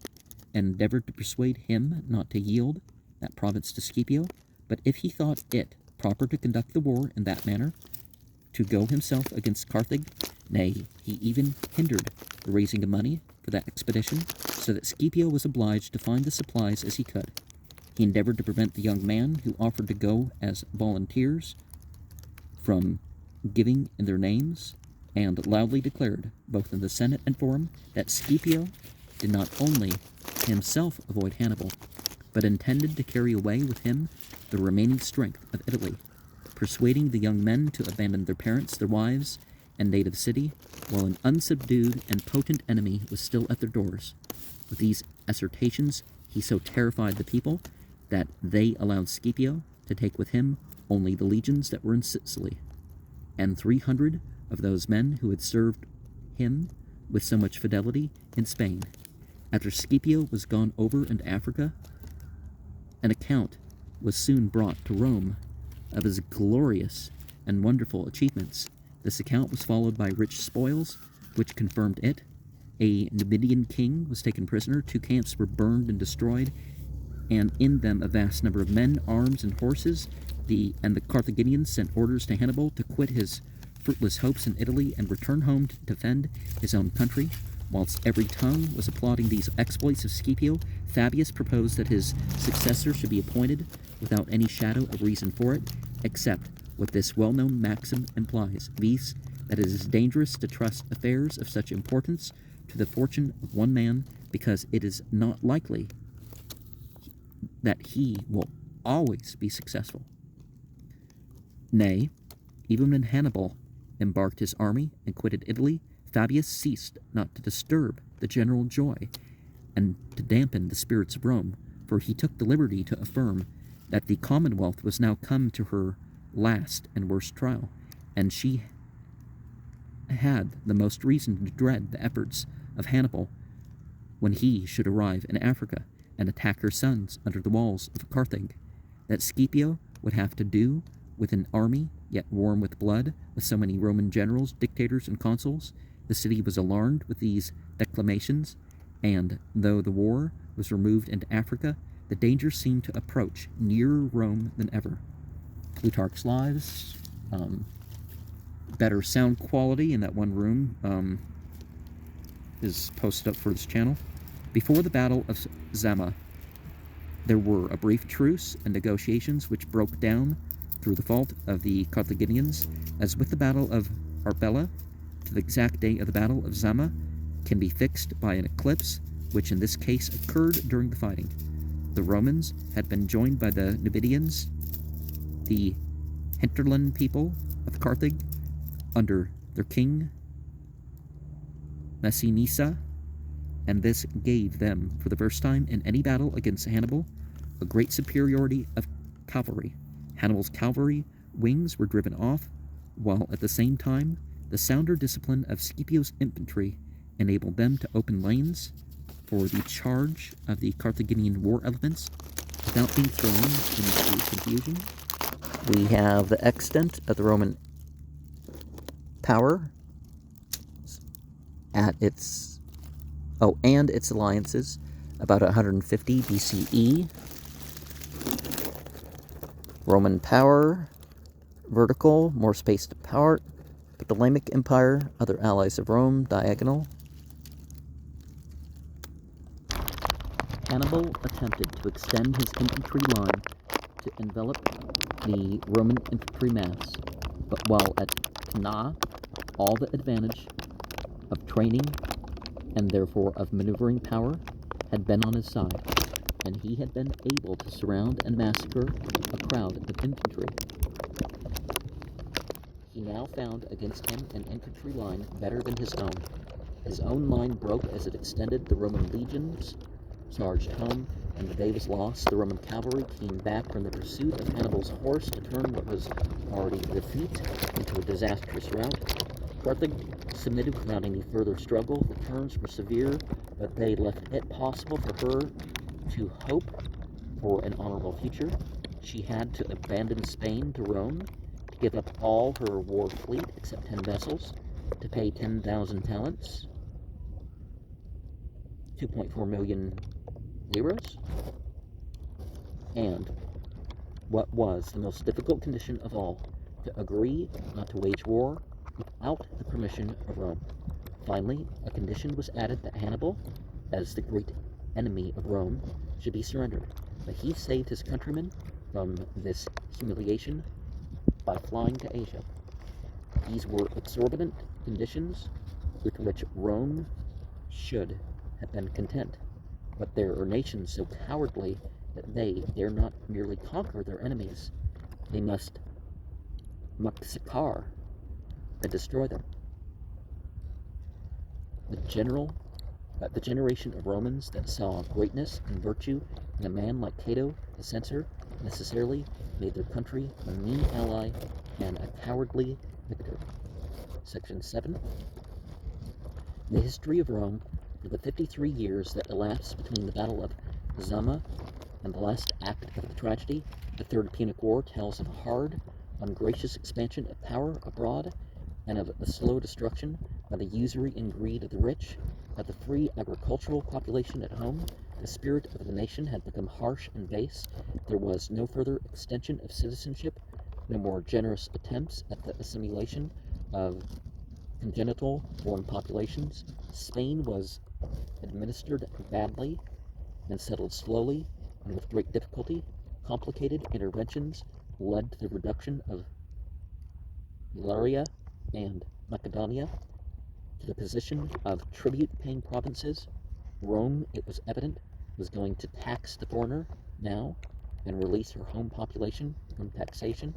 and endeavored to persuade him not to yield that province to Scipio, but if he thought it proper to conduct the war in that manner, to go himself against Carthage, nay, he even hindered the raising of money for that expedition, so that Scipio was obliged to find the supplies as he could. He endeavored to prevent the young man who offered to go as volunteers from giving in their names, and loudly declared, both in the Senate and Forum, that Scipio did not only himself avoid Hannibal, but intended to carry away with him the remaining strength of Italy, persuading the young men to abandon their parents, their wives, and native city, while an unsubdued and potent enemy was still at their doors. With these assertions, He so terrified the people that they allowed Scipio to take with him only the legions that were in Sicily, and 300 of those men who had served him with so much fidelity in Spain. After Scipio was gone over into Africa, an account was soon brought to Rome of his glorious and wonderful achievements. This account was followed by rich spoils, which confirmed it. A Numidian king was taken prisoner, 2 camps were burned and destroyed, and in them a vast number of men, arms, and horses. The Carthaginians sent orders to Hannibal to quit his fruitless hopes in Italy and return home to defend his own country. Whilst every tongue was applauding these exploits of Scipio, Fabius proposed that his successor should be appointed without any shadow of reason for it, except what this well-known maxim implies, viz., that it is dangerous to trust affairs of such importance to the fortune of one man, because it is not likely that he will always be successful. Nay, even when Hannibal embarked his army and quitted Italy, Fabius ceased not to disturb the general joy and to dampen the spirits of Rome, for he took the liberty to affirm that the Commonwealth was now come to her last and worst trial, and she had the most reason to dread the efforts of Hannibal when he should arrive in Africa and attack her sons under the walls of Carthage. That Scipio would have to do with an army yet warm with blood, with so many Roman generals, dictators, and consuls. The city was alarmed with these declamations, and though the war was removed into Africa, the danger seemed to approach nearer Rome than ever. Plutarch's Lives, better sound quality in that one room is posted up for this channel. Before the Battle of Zama, there were a brief truce and negotiations which broke down through the fault of the Carthaginians. As with the Battle of Arbela, to the exact date of the Battle of Zama can be fixed by an eclipse, which in this case occurred during the fighting. The Romans had been joined by the Numidians, the hinterland people of Carthage, under their king Massinissa, and this gave them, for the first time in any battle against Hannibal, a great superiority of cavalry. Hannibal's cavalry wings were driven off, while at the same time the sounder discipline of Scipio's infantry enabled them to open lanes for the charge of the Carthaginian war elephants without being thrown into confusion. We have the extent of the Roman power at its and its alliances about 150 BCE. Roman power, vertical, more spaced apart. Ptolemaic Empire, other allies of Rome, diagonal. Hannibal attempted to extend his infantry line to envelop the Roman infantry mass, but while at Cannae, all the advantage of training and therefore of maneuvering power had been on his side, and he had been able to surround and massacre a crowd of infantry. He now found against him an infantry line better than his own. His own line broke as it extended. The Roman legions charged home, and the day was lost. The Roman cavalry came back from the pursuit of Hannibal's horse to turn what was already a defeat into a disastrous rout. Carthage submitted without any further struggle. The terms were severe, but they left it possible for her to hope for an honorable future. She had to abandon Spain to Rome, to give up all her war fleet except 10 vessels, to pay 10,000 talents, 2.4 million liras, and what was the most difficult condition of all, to agree not to wage war without the permission of Rome. Finally, a condition was added that Hannibal, as the great enemy of Rome, should be surrendered, but he saved his countrymen from this humiliation by flying to Asia. These were exorbitant conditions with which Rome should have been content, but there are nations so cowardly that they dare not merely conquer their enemies, they must massacre and destroy them. The general The generation of Romans that saw greatness and virtue in a man like Cato the censor necessarily made their country a mean ally and a cowardly victor. Section 7. The history of Rome for the 53 years that elapsed between the Battle of Zama and the last act of the tragedy, the Third Punic War, tells of a hard, ungracious expansion of power abroad and of the slow destruction by the usury and greed of the rich, of the free agricultural population at home. The spirit of the nation had become harsh and base. There was no further extension of citizenship, no more generous attempts at the assimilation of congenital foreign populations. Spain was administered badly and settled slowly and with great difficulty. Complicated interventions led to the reduction of Ilaria and Macedonia to the position of tribute-paying provinces. Rome, it was evident, was going to tax the foreigner now and release her home population from taxation.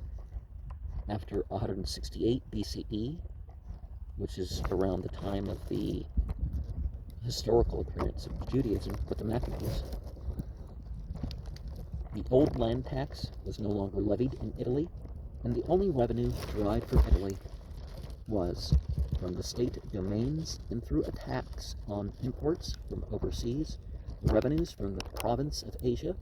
After 168 BCE, which is around the time of the historical appearance of Judaism with the Maccabees, the old land tax was no longer levied in Italy, and the only revenue derived from Italy was from the state domains and through a tax on imports from overseas. Revenues from the province of Asia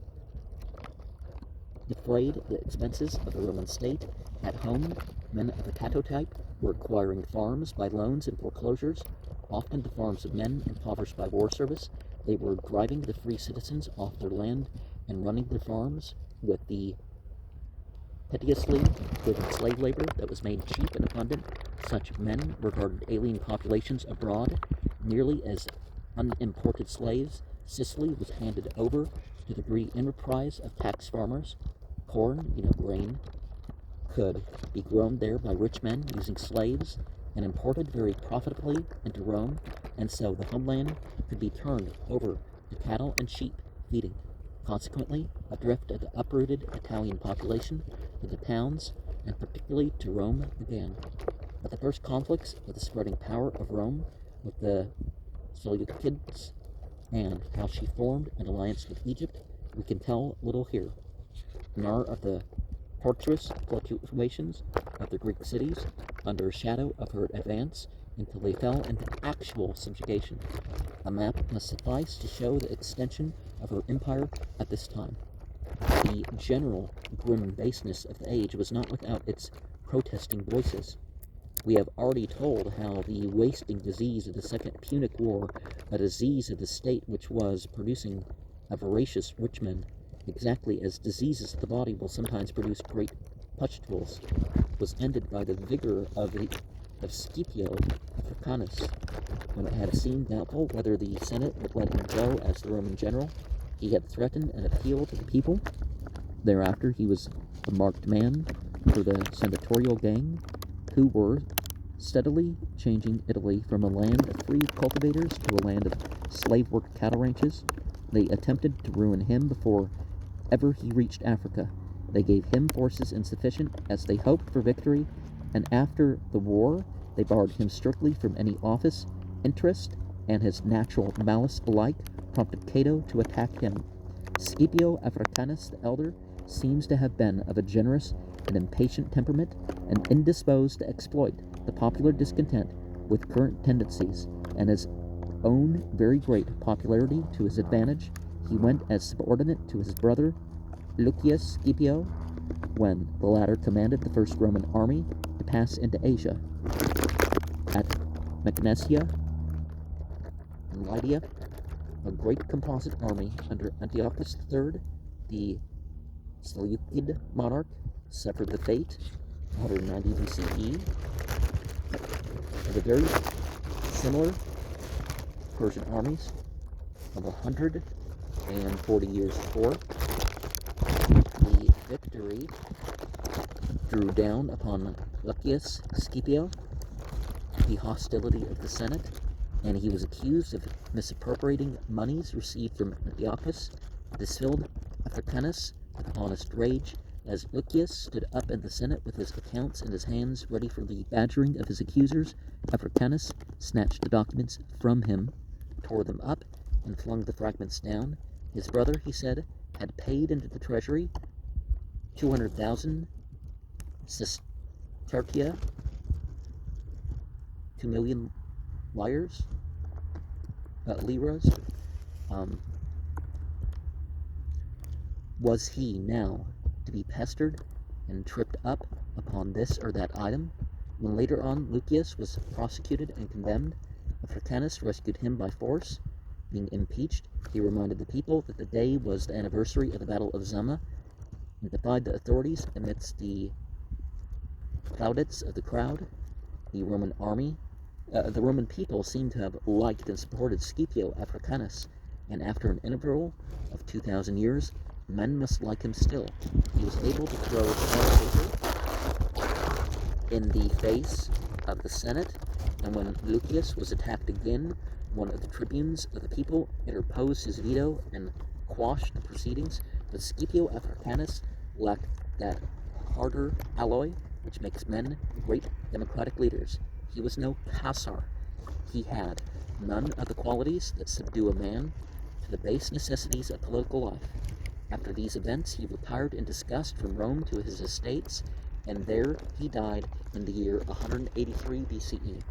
defrayed the expenses of the Roman state. At home, men of the Cato type were acquiring farms by loans and foreclosures, often the farms of men impoverished by war service. They were driving the free citizens off their land and running their farms with the piteously driven slave labor that was made cheap and abundant. Such men regarded alien populations abroad merely as unimported slaves. Sicily was handed over to the greedy enterprise of tax farmers. Corn, grain, could be grown there by rich men using slaves and imported very profitably into Rome, and so the homeland could be turned over to cattle and sheep feeding. Consequently, a drift of the uprooted Italian population to the towns, and particularly to Rome, began. But the first conflicts with the spreading power of Rome with the Seleucids, and how she formed an alliance with Egypt, we can tell little here, nor of the tortuous fluctuations of the Greek cities under a shadow of her advance until they fell into actual subjugation. A map must suffice to show the extension of her empire at this time. The general grim baseness of the age was not without its protesting voices. We have already told how the wasting disease of the Second Punic War, a disease of the state which was producing a voracious rich men, exactly as diseases of the body will sometimes produce great pustules, was ended by the vigor of Scipio Africanus. When it had seemed doubtful whether the Senate would let him go as the Roman general, he had threatened an appeal to the people. Thereafter he was a marked man for the senatorial gang, who were steadily changing Italy from a land of free cultivators to a land of slave-work cattle ranches. They attempted to ruin him before ever he reached Africa. They gave him forces insufficient as they hoped for victory, and after the war they barred him strictly from any office, interest, and his natural malice alike prompted Cato to attack him. Scipio Africanus the elder seems to have been of a generous and impatient temperament, and indisposed to exploit the popular discontent with current tendencies, and his own very great popularity to his advantage. He went as subordinate to his brother Lucius Scipio when the latter commanded the first Roman army to pass into Asia. At Magnesia and Lydia, a great composite army under Antiochus III, the Seleucid monarch, suffered the fate, 190 BCE, of a very similar Persian armies of 140 years before. The victory drew down upon Lucius Scipio the hostility of the Senate, and he was accused of misappropriating monies received from Antiochus. This filled Africanus with honest rage. As Lucius stood up in the Senate with his accounts in his hands, ready for the badgering of his accusers, Africanus snatched the documents from him, tore them up and flung the fragments down. His brother, he said, had paid into the treasury 200,000 sestertia, 2 million liras. Was he now to be pestered and tripped up upon this or that item? When later on Lucius was prosecuted and condemned, Africanus rescued him by force. Being impeached, he reminded the people that the day was the anniversary of the Battle of Zama, and defied the authorities amidst the plaudits of the crowd. The Roman people seem to have liked and supported Scipio Africanus, and after an interval of 2,000 years, men must like him still. He was able to throw sandpaper in the face of the Senate, and when Lucius was attacked again, one of the tribunes of the people interposed his veto and quashed the proceedings. But Scipio Africanus lacked that harder alloy which makes men great democratic leaders. He was no Caesar. He had none of the qualities that subdue a man to the base necessities of political life. After these events, he retired in disgust from Rome to his estates, and there he died in the year 183 BCE.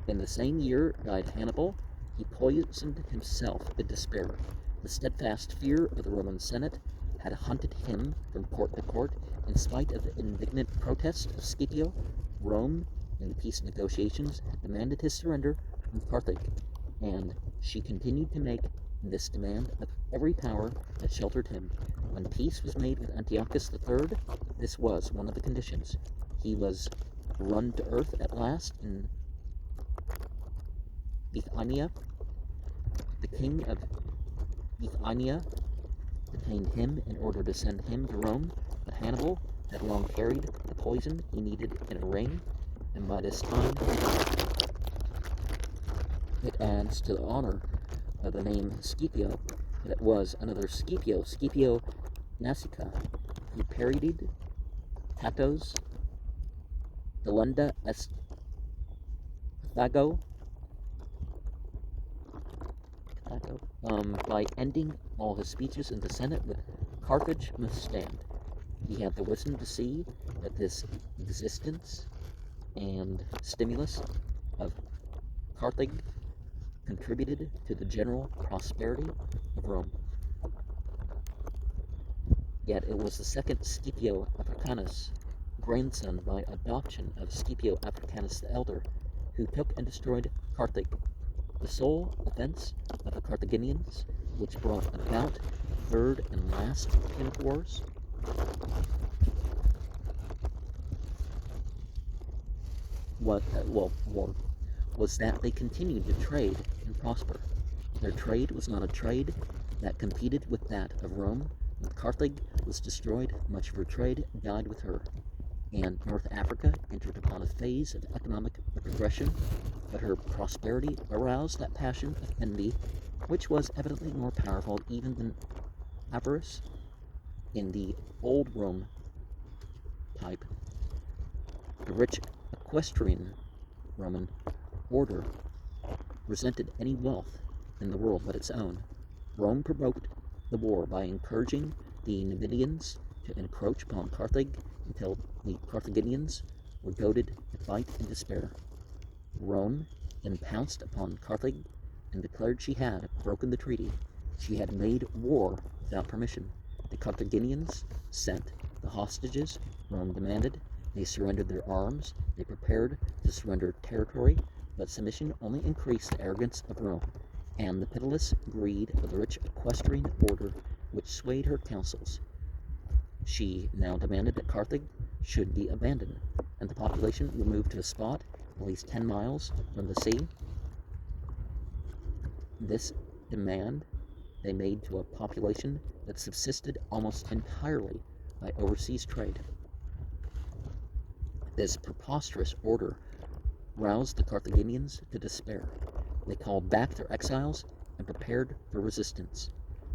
In the same year died Hannibal. He poisoned himself in despair. The steadfast fear of the Roman Senate had hunted him from court to court. In spite of the indignant protest of Scipio, Rome, in the peace negotiations, had demanded his surrender from Carthage, and she continued to make this demand of every power that sheltered him. When peace was made with Antiochus III, this was one of the conditions. He was run to earth at last in Bithynia. The king of Bithynia detained him in order to send him to Rome, but Hannibal had long carried the poison he needed in a ring, and by this time it adds to the honor of the name Scipio that it was another Scipio, Scipio Nasica. He parodied Cato's Delenda Esthago by ending all his speeches in the Senate with "Carthage must stand." He had the wisdom to see that this existence and stimulus of Carthage contributed to the general prosperity of Rome. Yet it was the second Scipio Africanus, grandson by adoption of Scipio Africanus the Elder, who took and destroyed Carthage. The sole offense of the Carthaginians, which brought about the third and last Punic Wars, was that they continued to trade and prosper. Their trade was not a trade that competed with that of Rome. When Carthage was destroyed, much of her trade died with her, and North Africa entered upon a phase of economic progression, but her prosperity aroused that passion of envy, which was evidently more powerful even than avarice. In the old Rome type, the rich equestrian Roman order resented any wealth in the world but its own. Rome provoked the war by encouraging the Numidians to encroach upon Carthage until the Carthaginians were goaded to fight in despair. Rome then pounced upon Carthage and declared she had broken the treaty. She had made war without permission. The Carthaginians sent the hostages Rome demanded. They surrendered their arms. They prepared to surrender territory, but submission only increased the arrogance of Rome and the pitiless greed of the rich equestrian order which swayed her councils. She now demanded that Carthage should be abandoned, and the population removed to a spot at least 10 miles from the sea. This demand they made to a population that subsisted almost entirely by overseas trade. This preposterous order roused the Carthaginians to despair. They called back their exiles and prepared for resistance.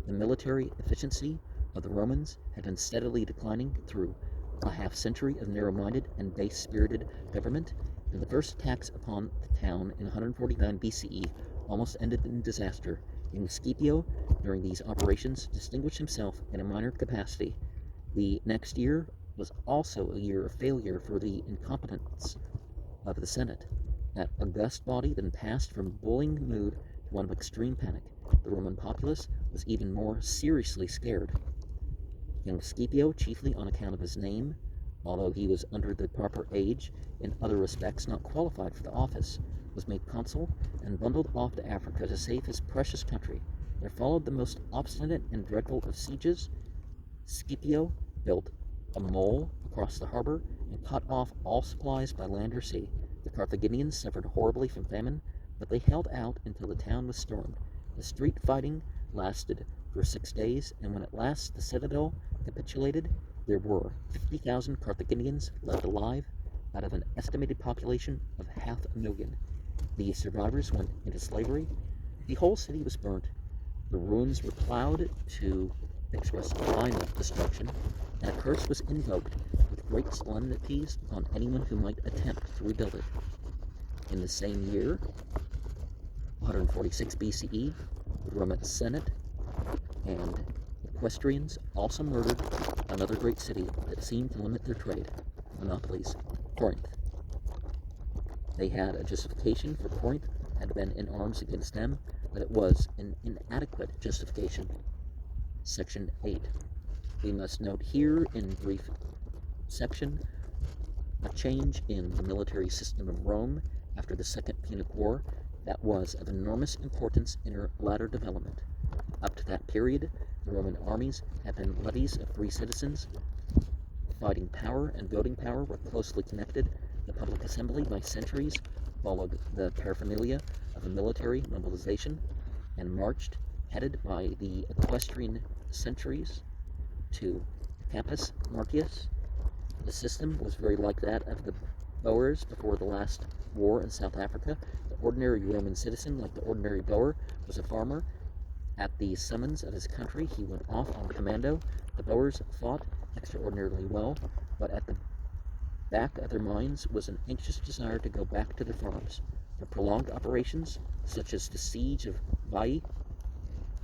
The military efficiency of the Romans had been steadily declining through a half-century of narrow-minded and base-spirited government, and the first attacks upon the town in 149 BCE almost ended in disaster. Young Scipio, during these operations, distinguished himself in a minor capacity. The next year was also a year of failure for the incompetence of the Senate. That august body then passed from bullying mood to one of extreme panic. The Roman populace was even more seriously scared. Young Scipio, chiefly on account of his name, although he was under the proper age, in other respects not qualified for the office, was made consul and bundled off to Africa to save his precious country. There followed the most obstinate and dreadful of sieges. Scipio built a mole across the harbor and cut off all supplies by land or sea. The Carthaginians suffered horribly from famine, but they held out until the town was stormed. The street fighting lasted for 6 days, and when at last the citadel capitulated, there were 50,000 Carthaginians left alive out of an estimated population of 500,000. The survivors went into slavery. The whole city was burnt. The ruins were plowed to express final destruction, and a curse was invoked with great solemnities on anyone who might attempt to rebuild it. In the same year, 146 BCE, the Roman Senate and equestrians also murdered another great city that seemed to limit their trade, monopolies, Corinth. They had a justification, for Corinth had been in arms against them, but it was an inadequate justification. Section 8. We must note here in brief section a change in the military system of Rome after the Second Punic War that was of enormous importance in her latter development. Up to that period, the Roman armies had been levies of free citizens. Fighting power and voting power were closely connected. The public assembly, by centuries, followed the paraphernalia of a military mobilization and marched, headed by the equestrian centuries, to Campus Martius. The system was very like that of the Boers before the last war in South Africa. The ordinary Roman citizen, like the ordinary Boer, was a farmer. At the summons of his country, he went off on commando. The Boers fought extraordinarily well, but at the back of their minds was an anxious desire to go back to their farms. For prolonged operations, such as the siege of Veii,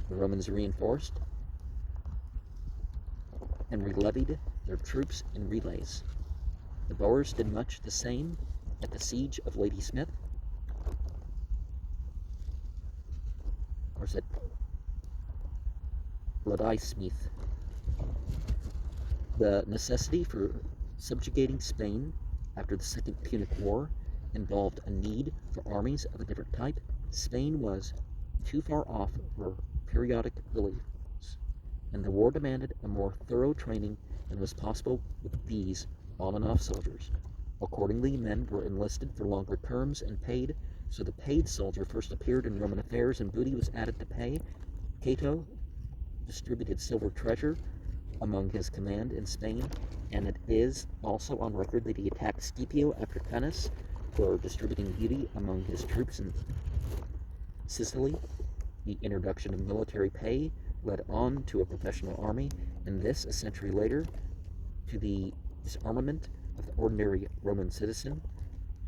the Romans reinforced and relevied their troops in relays. The Boers did much the same at the siege of Ladysmith. Or is it Ladysmith? The necessity for subjugating Spain after the Second Punic War involved a need for armies of a different type. Spain was too far off for periodic reliefs, and the war demanded a more thorough training than was possible with these on-and-off soldiers. Accordingly, men were enlisted for longer terms and paid, so the paid soldier first appeared in Roman affairs and booty was added to pay. Cato distributed silver treasure among his command in Spain, and it is also on record that he attacked Scipio Africanus for distributing beauty among his troops in Sicily. The introduction of military pay led on to a professional army, and this, a century later, to the disarmament of the ordinary Roman citizen,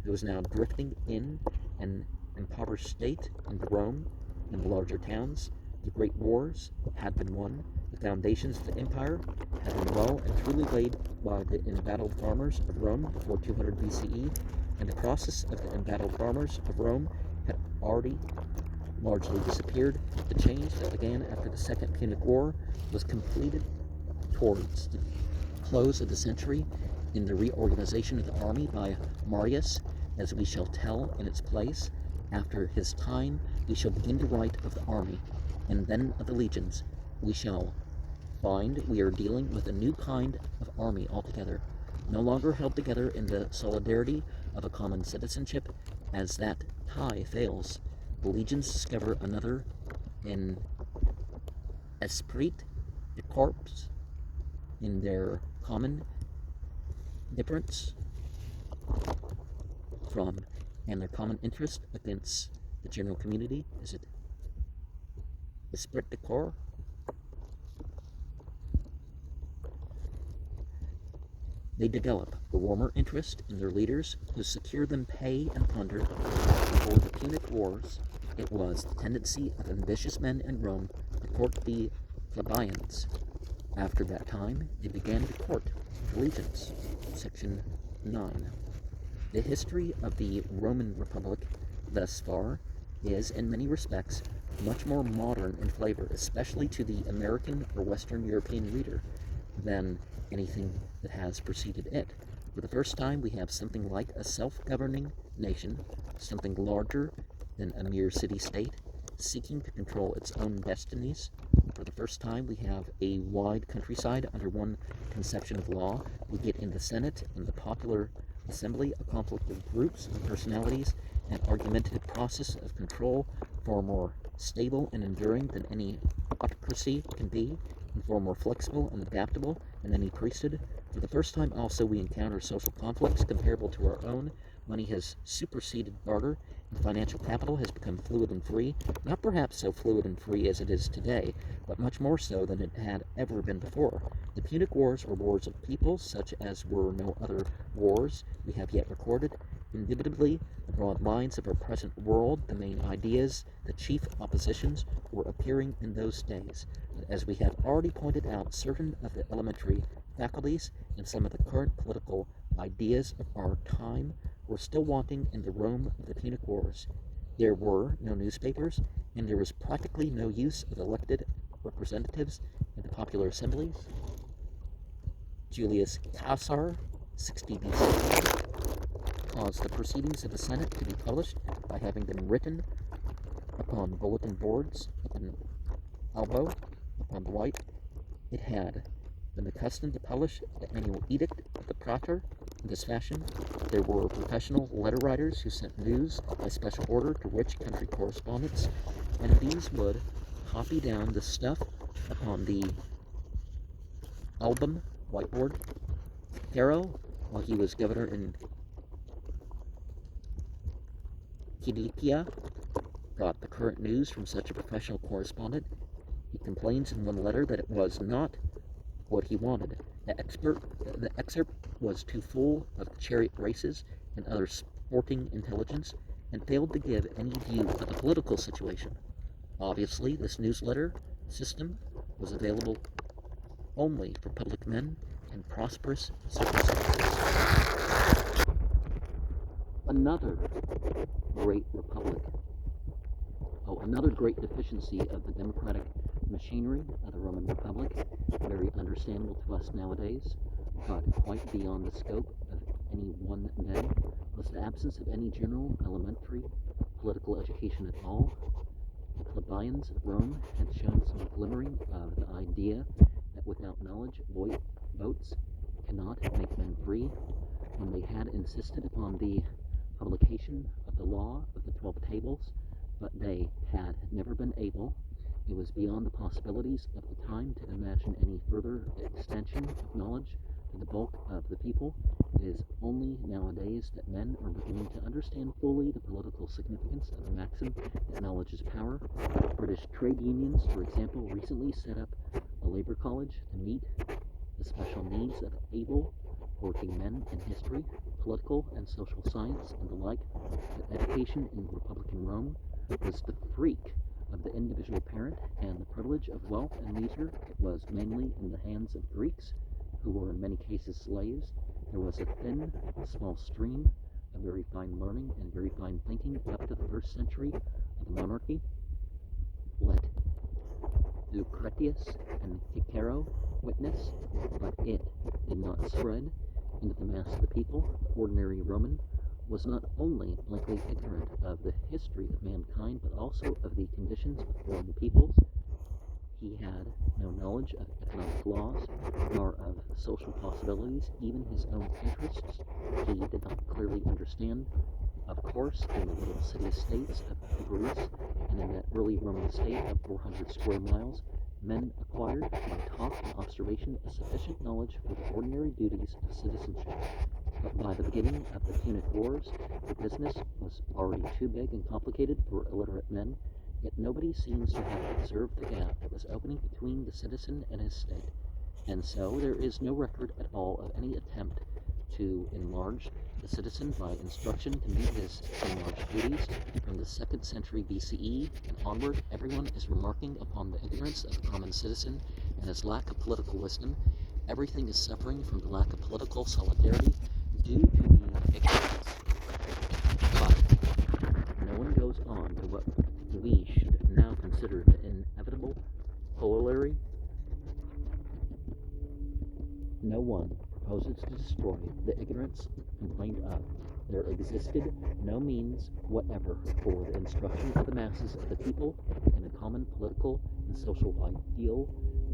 who was now drifting in an impoverished state into Rome and the larger towns. The great wars had been won. The foundations of the empire had been well and truly laid by the embattled farmers of Rome before 200 BCE, and the process of the embattled farmers of Rome had already largely disappeared. The change that began after the Second Punic War was completed towards the close of the century in the reorganization of the army by Marius, as we shall tell in its place. After his time, we shall begin to write of the army, and then of the legions. We shall find we are dealing with a new kind of army altogether, no longer held together in the solidarity of a common citizenship. As that tie fails, the legions discover another in esprit de corps, in their common difference from and their common interest against the general community. Is it esprit de corps? They develop a warmer interest in their leaders, who secure them pay and plunder. Before the Punic Wars, It was the tendency of ambitious men in Rome to court the plebeians. After that time, they began to court the legions. Section 9. The history of the Roman Republic thus far is, in many respects, much more modern in flavor, especially to the American or Western European reader, than anything that has preceded it. For the first time, we have something like a self-governing nation, something larger than a mere city-state, seeking to control its own destinies. For the first time, we have a wide countryside under one conception of law. We get in the Senate and the popular assembly a conflict of groups and personalities, an argumentative process of control far more stable and enduring than any autocracy can be, and far more flexible and adaptable than any priesthood. For the first time also we encounter social conflicts comparable to our own. Money has superseded barter, and financial capital has become fluid and free, not perhaps so fluid and free as it is today, but much more so than it had ever been before. The Punic Wars were wars of peoples, such as were no other wars we have yet recorded. Indubitably, the broad lines of our present world, the main ideas, the chief oppositions, were appearing in those days. But as we have already pointed out, certain of the elementary faculties and some of the current political ideas of our time were still wanting in the Rome of the Punic Wars. There were no newspapers, and there was practically no use of elected representatives in the popular assemblies. Julius Caesar, 60 BC, caused the proceedings of the Senate to be published by having them written upon bulletin boards at an elbow upon the white. It had been the custom to publish the annual edict of the praetor in this fashion. There were professional letter writers who sent news by special order to rich country correspondents, and these would copy down the stuff upon the album whiteboard. Pharaoh, while he was governor in Kidikia, got the current news from such a professional correspondent. He complains in one letter that it was not what he wanted. The excerpt was too full of chariot races and other sporting intelligence, and failed to give any view of the political situation. Obviously, this newsletter system was available only for public men in prosperous circumstances. Another great deficiency of the democratic machinery of the Roman Republic, very understandable to us nowadays, but quite beyond the scope of any one day, was the absence of any general elementary political education at all. The plebeians of Rome had shown some glimmering of the idea that without knowledge, votes cannot make men free, when they had insisted upon the publication of the law of the 12 tables, but they had never been able. It was beyond the possibilities of the time to imagine any further extension of knowledge to the bulk of the people. It is only nowadays that men are beginning to understand fully the political significance of the maxim that knowledge is power. British trade unions, for example, recently set up a labor college to meet the special needs of able working men in history, political and social science, and the like. That education in Republican Rome was the freak of the individual parent, and the privilege of wealth and leisure was mainly in the hands of Greeks, who were in many cases slaves. There was a thin, small stream of very fine learning and very fine thinking up to the first century of the monarchy. Let Lucretius and Cicero witness, but it did not spread into the mass of the people. The ordinary Roman was not only blankly ignorant of the history of mankind, but also of the conditions of foreign peoples. He had no knowledge of economic laws, nor of social possibilities, even his own interests. He did not clearly understand. Of course, in the little city-states of Greece, and in that early Roman state of 400 square miles, men acquired, by talk and observation, a sufficient knowledge for the ordinary duties of citizenship. But by the beginning of the Punic Wars, the business was already too big and complicated for illiterate men, yet nobody seems to have observed the gap that was opening between the citizen and his state, and so there is no record at all of any attempt to enlarge the citizen by instruction to meet his enlarged duties. From the 2nd century BCE and onward, everyone is remarking upon the ignorance of the common citizen and his lack of political wisdom. Everything is suffering from the lack of political solidarity due to the ignorance. But no one goes on to what we should now consider the inevitable corollary. No one proposes to destroy the ignorance complained of. There existed no means whatever for the instruction of the masses of the people in a common political and social ideal.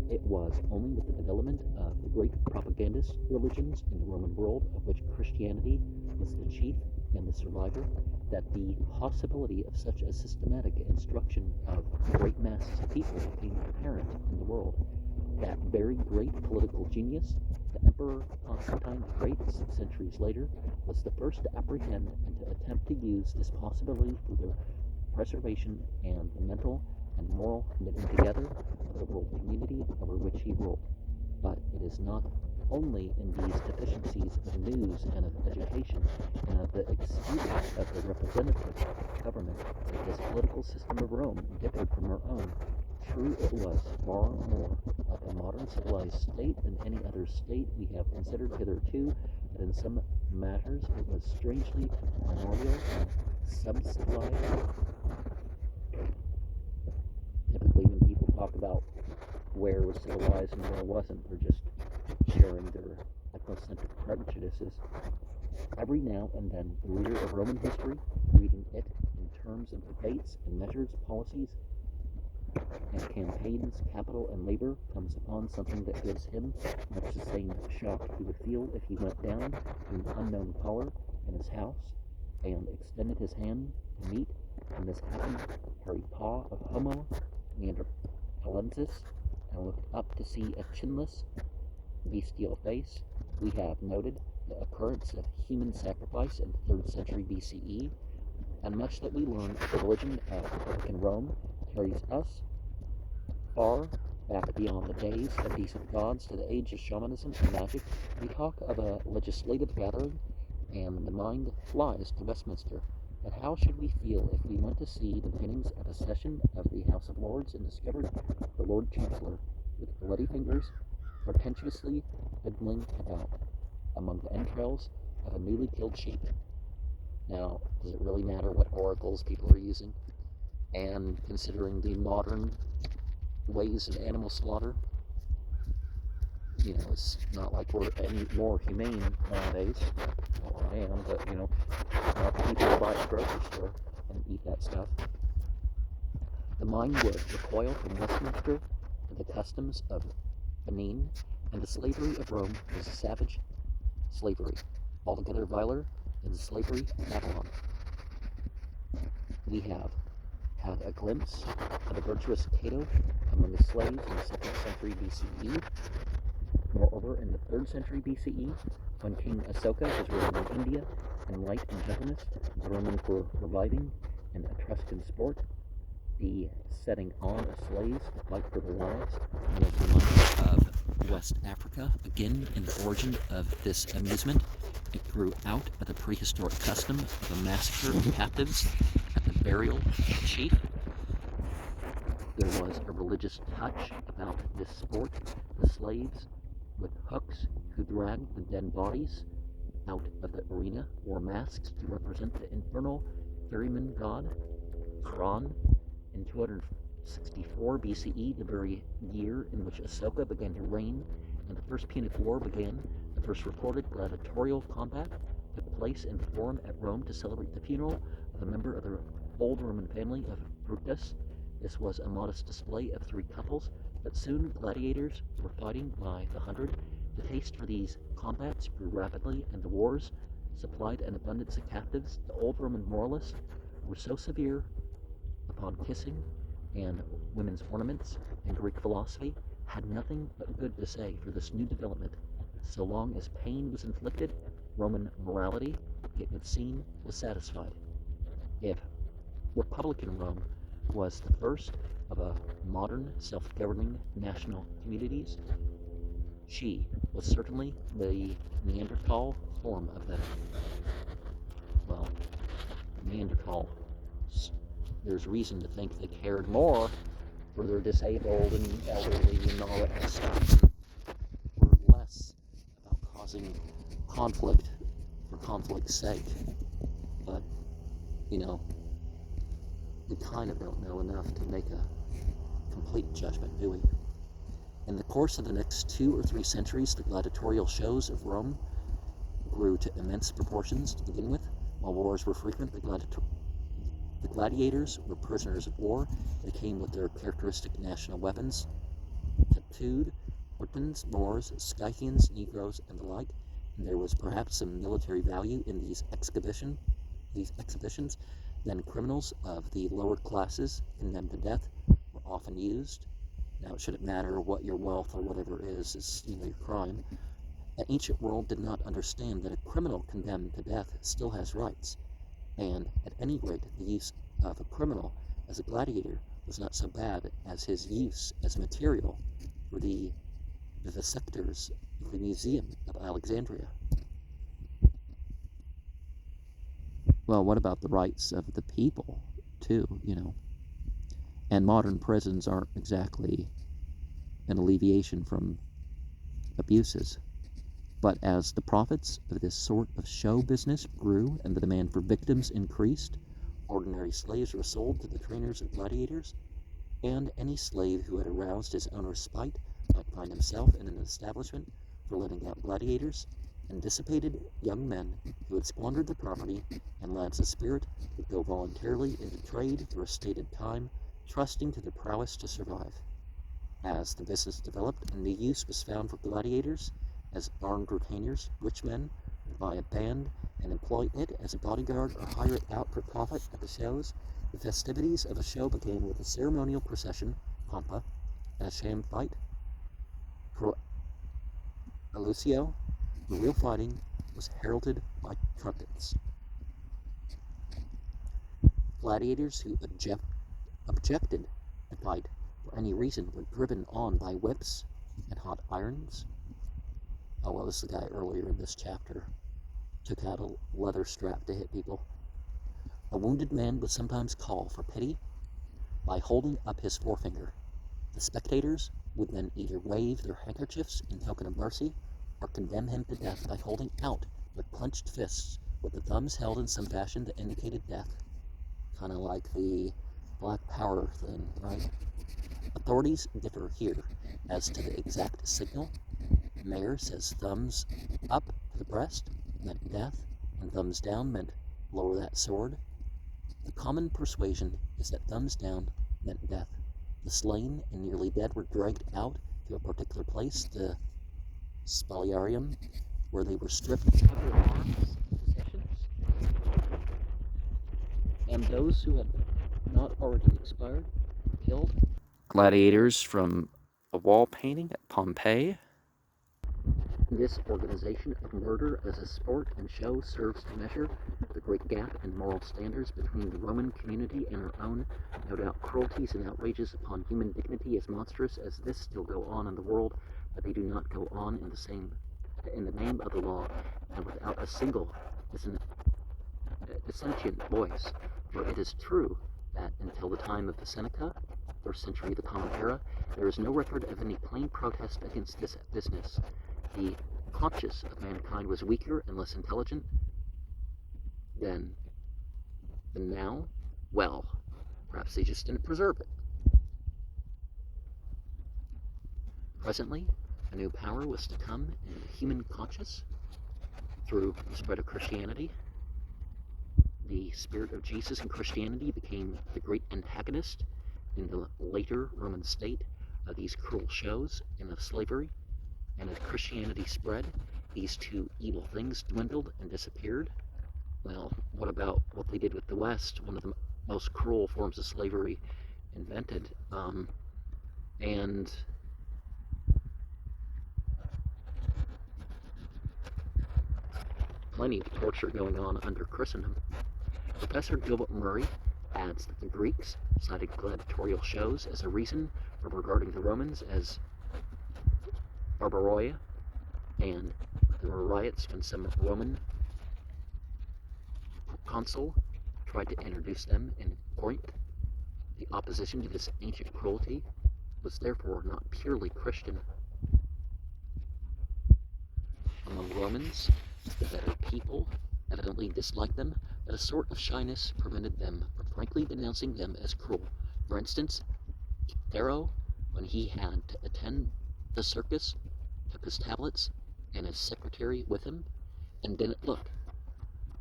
It was only with the development of the great propagandist religions in the Roman world, of which Christianity was the chief and the survivor, that the possibility of such a systematic instruction of great masses of people became apparent in the world. That very great political genius, the Emperor Constantine the Great, 6 centuries later, was the first to apprehend and to attempt to use this possibility for the preservation and the mental and moral knitting together of the world community over which he ruled. But it is not only in these deficiencies of news and of education and of the expedience of the representative government that this political system of Rome differed from our own. True, it was far more like a modern civilized state than any other state we have considered hitherto, but in some matters it was strangely primordial and sub-civilized. Typically, when people talk about where was civilized and where wasn't, they're just sharing their ethnocentric prejudices. Every now and then, the reader of Roman history, reading it in terms of debates and measures, policies, and campaigns, capital, and labor, comes upon something that gives him much the same shock he would feel if he went down to an unknown caller in his house and extended his hand to meet the mishappen hairy paw of Homo neanderthalensis and looked up to see a chinless, bestial face. We have noted the occurrence of human sacrifice in the 3rd century BCE, and much that we learn of the religion of Republican Rome carries us far back beyond the days of decent gods to the age of shamanism and magic. We talk of a legislative gathering, and the mind flies to Westminster. But how should we feel if we went to see the beginnings of a session of the House of Lords and discovered the Lord Chancellor with bloody fingers portentously fiddling about among the entrails of a newly killed sheep? Now, does it really matter what oracles people are using? And considering the modern ways of animal slaughter, it's not like we're any more humane nowadays. Well, I am, but, not the people who buy at the grocery store and eat that stuff. The mind would recoil from Westminster to the customs of Benin, and the slavery of Rome was a savage slavery, altogether viler than the slavery of Babylon. We have had a glimpse of the virtuous Cato among the slaves in the 2nd century BCE. Moreover, in the 3rd century BCE, when King Asoka was ruling in India, in light and gentleness, the Romans were reviving an Etruscan sport, the setting on of slaves to fight for their lives. One of the wonders of West Africa, again in the origin of this amusement, it grew out of the prehistoric custom of a massacre of captives at the burial of the chief. There was a religious touch about this sport. The slaves with hooks who dragged the dead bodies out of the arena wore masks to represent the infernal ferryman god Kron. In 264 BCE, the very year in which Asoka began to reign and the First Punic War began, the first recorded gladiatorial combat took place in the Forum at Rome to celebrate the funeral of a member of the old Roman family of Brutus. This was a modest display of 3 couples, but soon gladiators were fighting by the hundred. The taste for these combats grew rapidly, and the wars supplied an abundance of captives. The old Roman moralists were so severe upon kissing and women's ornaments, and Greek philosophy had nothing but good to say for this new development. So long as pain was inflicted, Roman morality, it would seem, was satisfied. If Republican Rome was the first of a modern self-governing national communities, She was certainly the Neanderthal form of the, well, Neanderthal. There's reason to think they cared more for their disabled and elderly and all that kind of stuff, and were less about causing conflict for conflict's sake. But, you know, we kind of don't know enough to make a complete judgment, do we? In the course of the next 2 or 3 centuries, the gladiatorial shows of Rome grew to immense proportions to begin with. While wars were frequent, the gladiators were prisoners of war. They came with their characteristic national weapons, tattooed Britons, Moors, Scythians, Negroes, and the like. And there was perhaps some military value in these exhibitions. Then criminals of the lower classes, condemned to death, were often used. Now, it shouldn't matter what your wealth or whatever is your crime. An ancient world did not understand that a criminal condemned to death still has rights, and at any rate, the use of a criminal as a gladiator was not so bad as his use as material for the vivisectors of the Museum of Alexandria. Well, what about the rights of the people, too, And modern prisons aren't exactly an alleviation from abuses. But as the profits of this sort of show business grew and the demand for victims increased, ordinary slaves were sold to the trainers of gladiators, and any slave who had aroused his owner's spite might find himself in an establishment for letting out gladiators, and dissipated young men who had squandered their property and lads of spirit would go voluntarily into trade for a stated time, trusting to their prowess to survive. As the business developed, a new use was found for gladiators. As armed retainers, rich men would buy a band and employ it as a bodyguard or hire it out for profit at the shows. The festivities of a show began with a ceremonial procession, pompa, and a sham fight. For Lucio, the real fighting was heralded by trumpets. Gladiators who objected to fight for any reason were driven on by whips and hot irons. Oh, well, this is the guy earlier in this chapter. Took out a leather strap to hit people. A wounded man would sometimes call for pity by holding up his forefinger. The spectators would then either wave their handkerchiefs in token of mercy or condemn him to death by holding out their clenched fists with the thumbs held in some fashion that indicated death. Kind of like the Black Power thing, right? Authorities differ here as to the exact signal. Mayer says thumbs up to the breast meant death, and thumbs down meant lower that sword. The common persuasion is that thumbs down meant death. The slain and nearly dead were dragged out to a particular place, the Spoliarium, where they were stripped of their arms and possessions, and those who had not already expired were killed. Gladiators from a wall painting at Pompeii. This organization of murder as a sport and show serves to measure the great gap in moral standards between the Roman community and our own. No doubt cruelties and outrages upon human dignity as monstrous as this still go on in the world, but they do not go on in the name of the law and without a single dissentient voice. For it is true that until the time of the Seneca, 1st century of the Common Era, there is no record of any plain protest against this business. The conscience of mankind was weaker and less intelligent then. And now, well, perhaps they just didn't preserve it. Presently, a new power was to come in the human conscience through the spread of Christianity. The spirit of Jesus and Christianity became the great antagonist in the later Roman state of these cruel shows and of slavery. And as Christianity spread, these two evil things dwindled and disappeared. Well, what about what they did with the West, one of the most cruel forms of slavery invented? And plenty of torture going on under Christendom. Professor Gilbert Murray adds that the Greeks cited gladiatorial shows as a reason for regarding the Romans as Barbaroi, and there were riots when some Roman consul tried to introduce them in Corinth. The opposition to this ancient cruelty was therefore not purely Christian. Among Romans, the better people evidently disliked them, but a sort of shyness prevented them from frankly denouncing them as cruel. For instance, Pharaoh, when he had to attend the circus, took his tablets and his secretary with him and didn't look.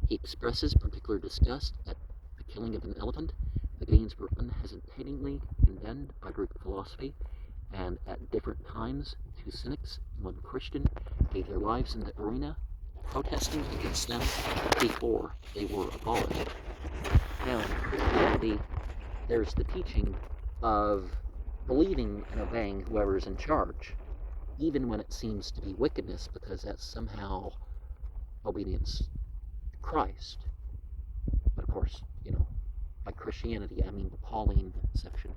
He expresses particular disgust at the killing of an elephant. The gains were unhesitatingly condemned by Greek philosophy, and at different times two cynics and one Christian gave their lives in the arena, protesting against them before they were abolished. Now, in Christianity, there's the teaching of believing and obeying whoever is in charge, even when it seems to be wickedness, because that's somehow obedience to Christ. But of course, by Christianity, I mean the Pauline section.